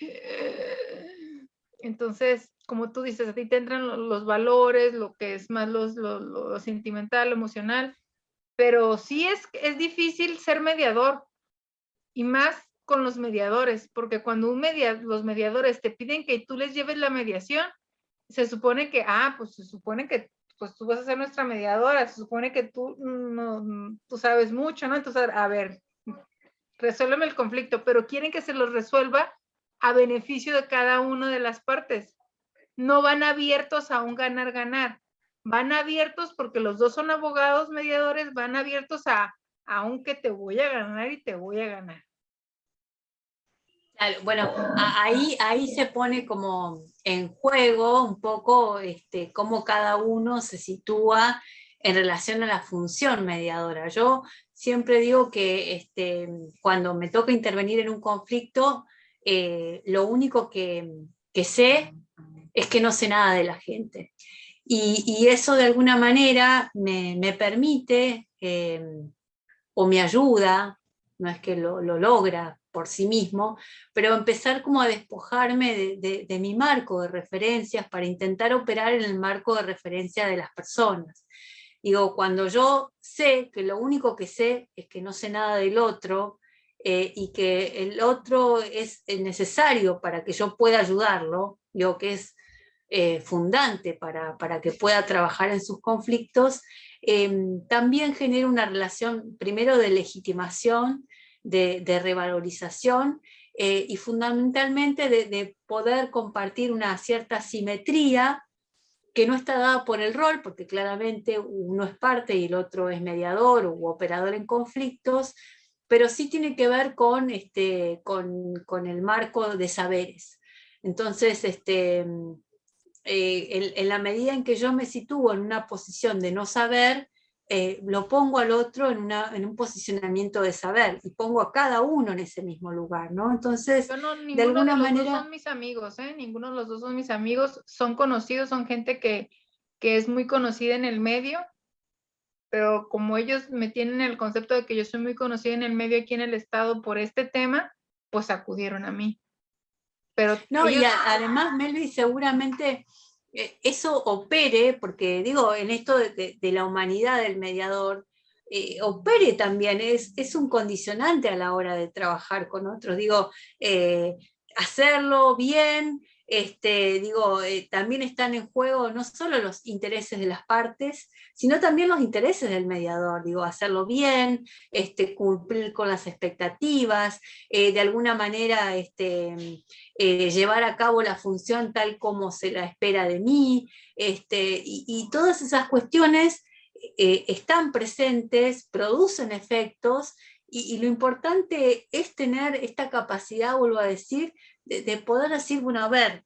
Entonces, como tú dices, a ti te entran los valores, lo que es más lo sentimental, lo emocional, pero sí es difícil ser mediador y más con los mediadores, porque cuando los mediadores te piden que tú les lleves la mediación, se supone que, pues se supone que pues tú vas a ser nuestra mediadora, se supone que tú, tú sabes mucho, ¿no? Entonces, a ver, resuélveme el conflicto, pero quieren que se los resuelva a beneficio de cada una de las partes. No van abiertos a un ganar-ganar, van abiertos porque los dos son abogados mediadores, van abiertos a un que te voy a ganar y te voy a ganar. Bueno, ahí se pone como en juego un poco cómo cada uno se sitúa en relación a la función mediadora. Yo siempre digo que cuando me toca intervenir en un conflicto, lo único que sé es que no sé nada de la gente. Y eso de alguna manera me permite o me ayuda, no es que lo logra por sí mismo, pero empezar como a despojarme de mi marco de referencias para intentar operar en el marco de referencia de las personas. Digo, cuando yo sé que lo único que sé es que no sé nada del otro, y que el otro es necesario para que yo pueda ayudarlo, digo que es fundante para que pueda trabajar en sus conflictos, también genera una relación primero de legitimación, de revalorización, y fundamentalmente de poder compartir una cierta simetría que no está dada por el rol, porque claramente uno es parte y el otro es mediador u operador en conflictos, pero sí tiene que ver con el marco de saberes. Entonces, en la medida en que yo me sitúo en una posición de no saber, lo pongo al otro en un posicionamiento de saber, y pongo a cada uno en ese mismo lugar, ¿no? Entonces, Yo no, de ninguno de alguna los dos manera... son mis amigos, ¿eh? Ninguno de los dos son mis amigos, son conocidos, son gente que es muy conocida en el medio, pero como ellos me tienen el concepto de que yo soy muy conocida en el medio aquí en el estado por este tema, pues acudieron a mí. Pero No, y ellos, además, Melvi, seguramente eso opere, porque digo, en esto de la humanidad del mediador, opere también, es un condicionante a la hora de trabajar con otros. Digo, hacerlo bien, digo, también están en juego no solo los intereses de las partes, sino también los intereses del mediador. Digo, hacerlo bien, cumplir con las expectativas, de alguna manera, llevar a cabo la función tal como se la espera de mí, y todas esas cuestiones están presentes, producen efectos, y lo importante es tener esta capacidad, vuelvo a decir, de poder decir, bueno, a ver,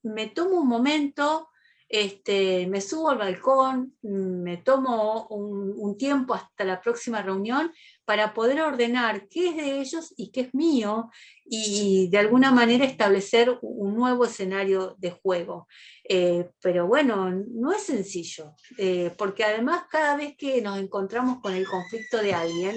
me tomo un momento, me subo al balcón, me tomo un tiempo hasta la próxima reunión para poder ordenar qué es de ellos y qué es mío, y de alguna manera establecer un nuevo escenario de juego. Pero bueno, no es sencillo, porque además cada vez que nos encontramos con el conflicto de alguien,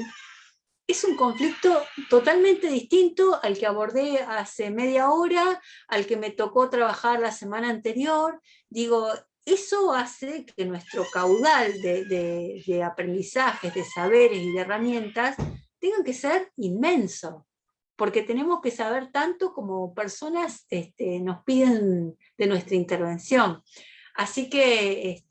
es un conflicto totalmente distinto al que abordé hace media hora, al que me tocó trabajar la semana anterior. Digo, eso hace que nuestro caudal de aprendizajes, de saberes y de herramientas tengan que ser inmenso, porque tenemos que saber tanto como personas nos piden de nuestra intervención. Así que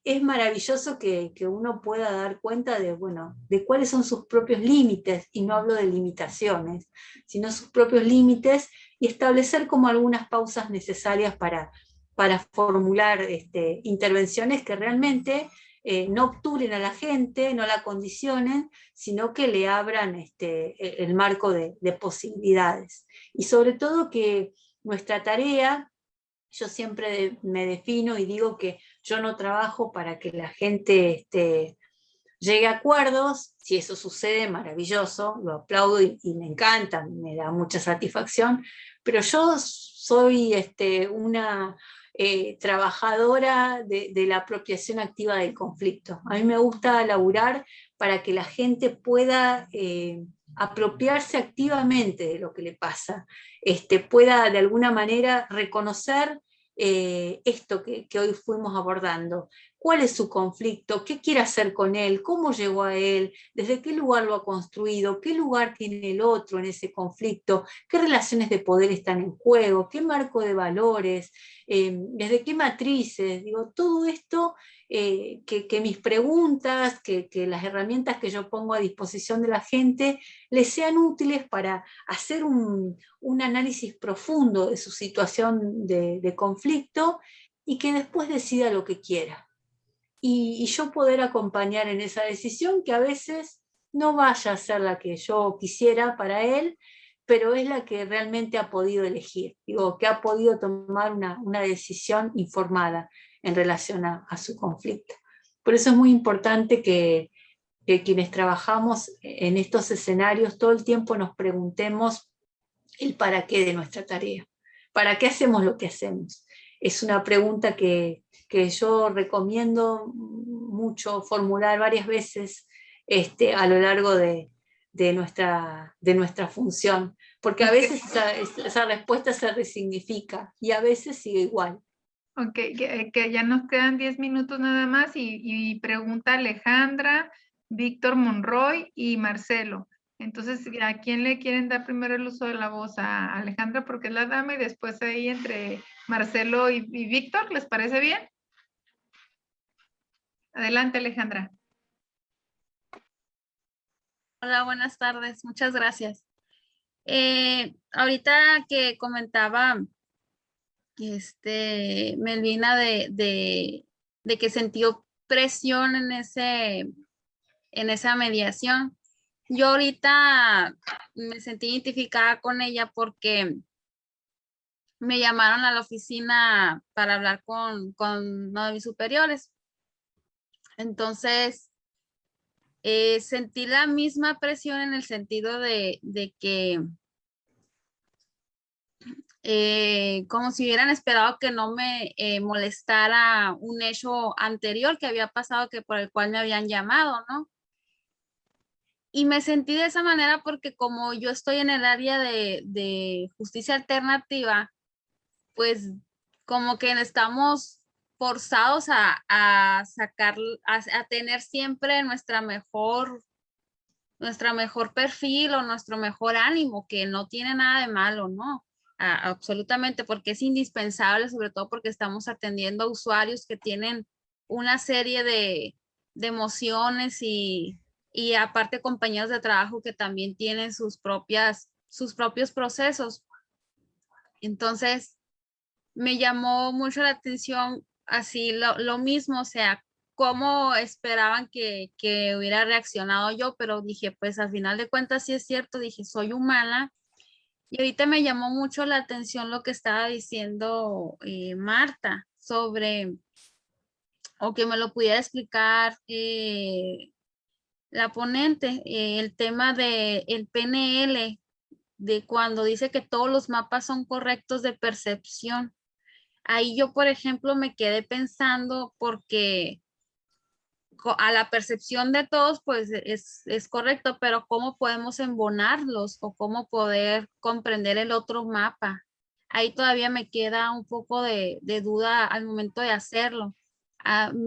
es maravilloso que uno pueda dar cuenta de, bueno, de cuáles son sus propios límites, y no hablo de limitaciones, sino sus propios límites, y establecer como algunas pausas necesarias para formular intervenciones que realmente no obturen a la gente, no la condicionen, sino que le abran el marco de posibilidades. Y sobre todo que nuestra tarea... Yo siempre me defino y digo que yo no trabajo para que la gente llegue a acuerdos. Si eso sucede, maravilloso, lo aplaudo y me encanta, me da mucha satisfacción, pero yo soy una trabajadora de la apropiación activa del conflicto. A mí me gusta laburar para que la gente pueda apropiarse activamente de lo que le pasa, pueda de alguna manera reconocer esto que hoy fuimos abordando. ¿Cuál es su conflicto? ¿Qué quiere hacer con él? ¿Cómo llegó a él? ¿Desde qué lugar lo ha construido? ¿Qué lugar tiene el otro en ese conflicto? ¿Qué relaciones de poder están en juego? ¿Qué marco de valores? ¿Desde qué matrices? Digo, todo esto, que mis preguntas, que las herramientas que yo pongo a disposición de la gente les sean útiles para hacer un análisis profundo de su situación de conflicto, y que después decida lo que quiera. Y yo poder acompañar en esa decisión, que a veces no vaya a ser la que yo quisiera para él, pero es la que realmente ha podido elegir, digo, que ha podido tomar una decisión informada en relación a su conflicto. Por eso es muy importante que quienes trabajamos en estos escenarios todo el tiempo nos preguntemos el para qué de nuestra tarea. ¿Para qué hacemos lo que hacemos? Es una pregunta que yo recomiendo mucho formular varias veces a lo largo de de nuestra función, porque a veces esa respuesta se resignifica y a veces sigue igual. Ok, que ya nos quedan 10 minutos nada más y pregunta Alejandra, Víctor Monroy y Marcelo. Entonces, ¿a quién le quieren dar primero el uso de la voz? A Alejandra porque es la dama y después ahí entre Marcelo y Víctor, ¿les parece bien? Adelante, Alejandra. Hola, buenas tardes. Muchas gracias. Ahorita que comentaba Melvina de que sintió presión en esa mediación. Yo ahorita me sentí identificada con ella porque me llamaron a la oficina para hablar con uno de mis superiores. Entonces, sentí la misma presión en el sentido de que como si hubieran esperado que no me molestara un hecho anterior que había pasado, que por el cual me habían llamado, ¿no? Y me sentí de esa manera porque como yo estoy en el área de justicia alternativa, pues como que estamos forzados a sacar, a tener siempre nuestra mejor perfil o nuestro mejor ánimo, que no tiene nada de malo, ¿no? Absolutamente, porque es indispensable, sobre todo porque estamos atendiendo a usuarios que tienen una serie de emociones y aparte compañeros de trabajo que también tienen sus propios procesos. Entonces, me llamó mucho la atención así lo mismo, o sea, cómo esperaban que hubiera reaccionado yo, pero dije, pues al final de cuentas sí es cierto, dije, soy humana. Y ahorita me llamó mucho la atención lo que estaba diciendo Marta sobre, o que me lo pudiera explicar la ponente, el tema del PNL, de cuando dice que todos los mapas son correctos de percepción. Ahí yo, por ejemplo, me quedé pensando porque a la percepción de todos, pues es correcto, pero ¿cómo podemos embonarlos o cómo poder comprender el otro mapa? Ahí todavía me queda un poco de duda al momento de hacerlo.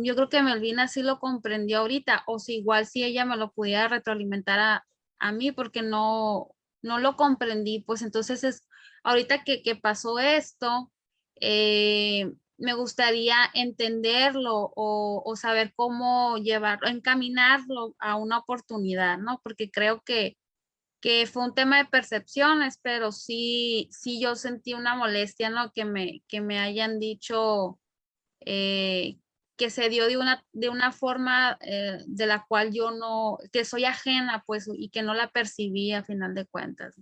Yo creo que Melvina sí lo comprendió ahorita, o si igual si ella me lo pudiera retroalimentar a mí, porque no lo comprendí. Pues entonces ahorita que pasó esto, me gustaría entenderlo o saber cómo llevarlo, encaminarlo a una oportunidad, ¿no? Porque creo que fue un tema de percepciones, pero sí yo sentí una molestia, ¿no? Que me hayan dicho que se dio de una forma de la cual yo no, que soy ajena, pues, y que no la percibí a final de cuentas.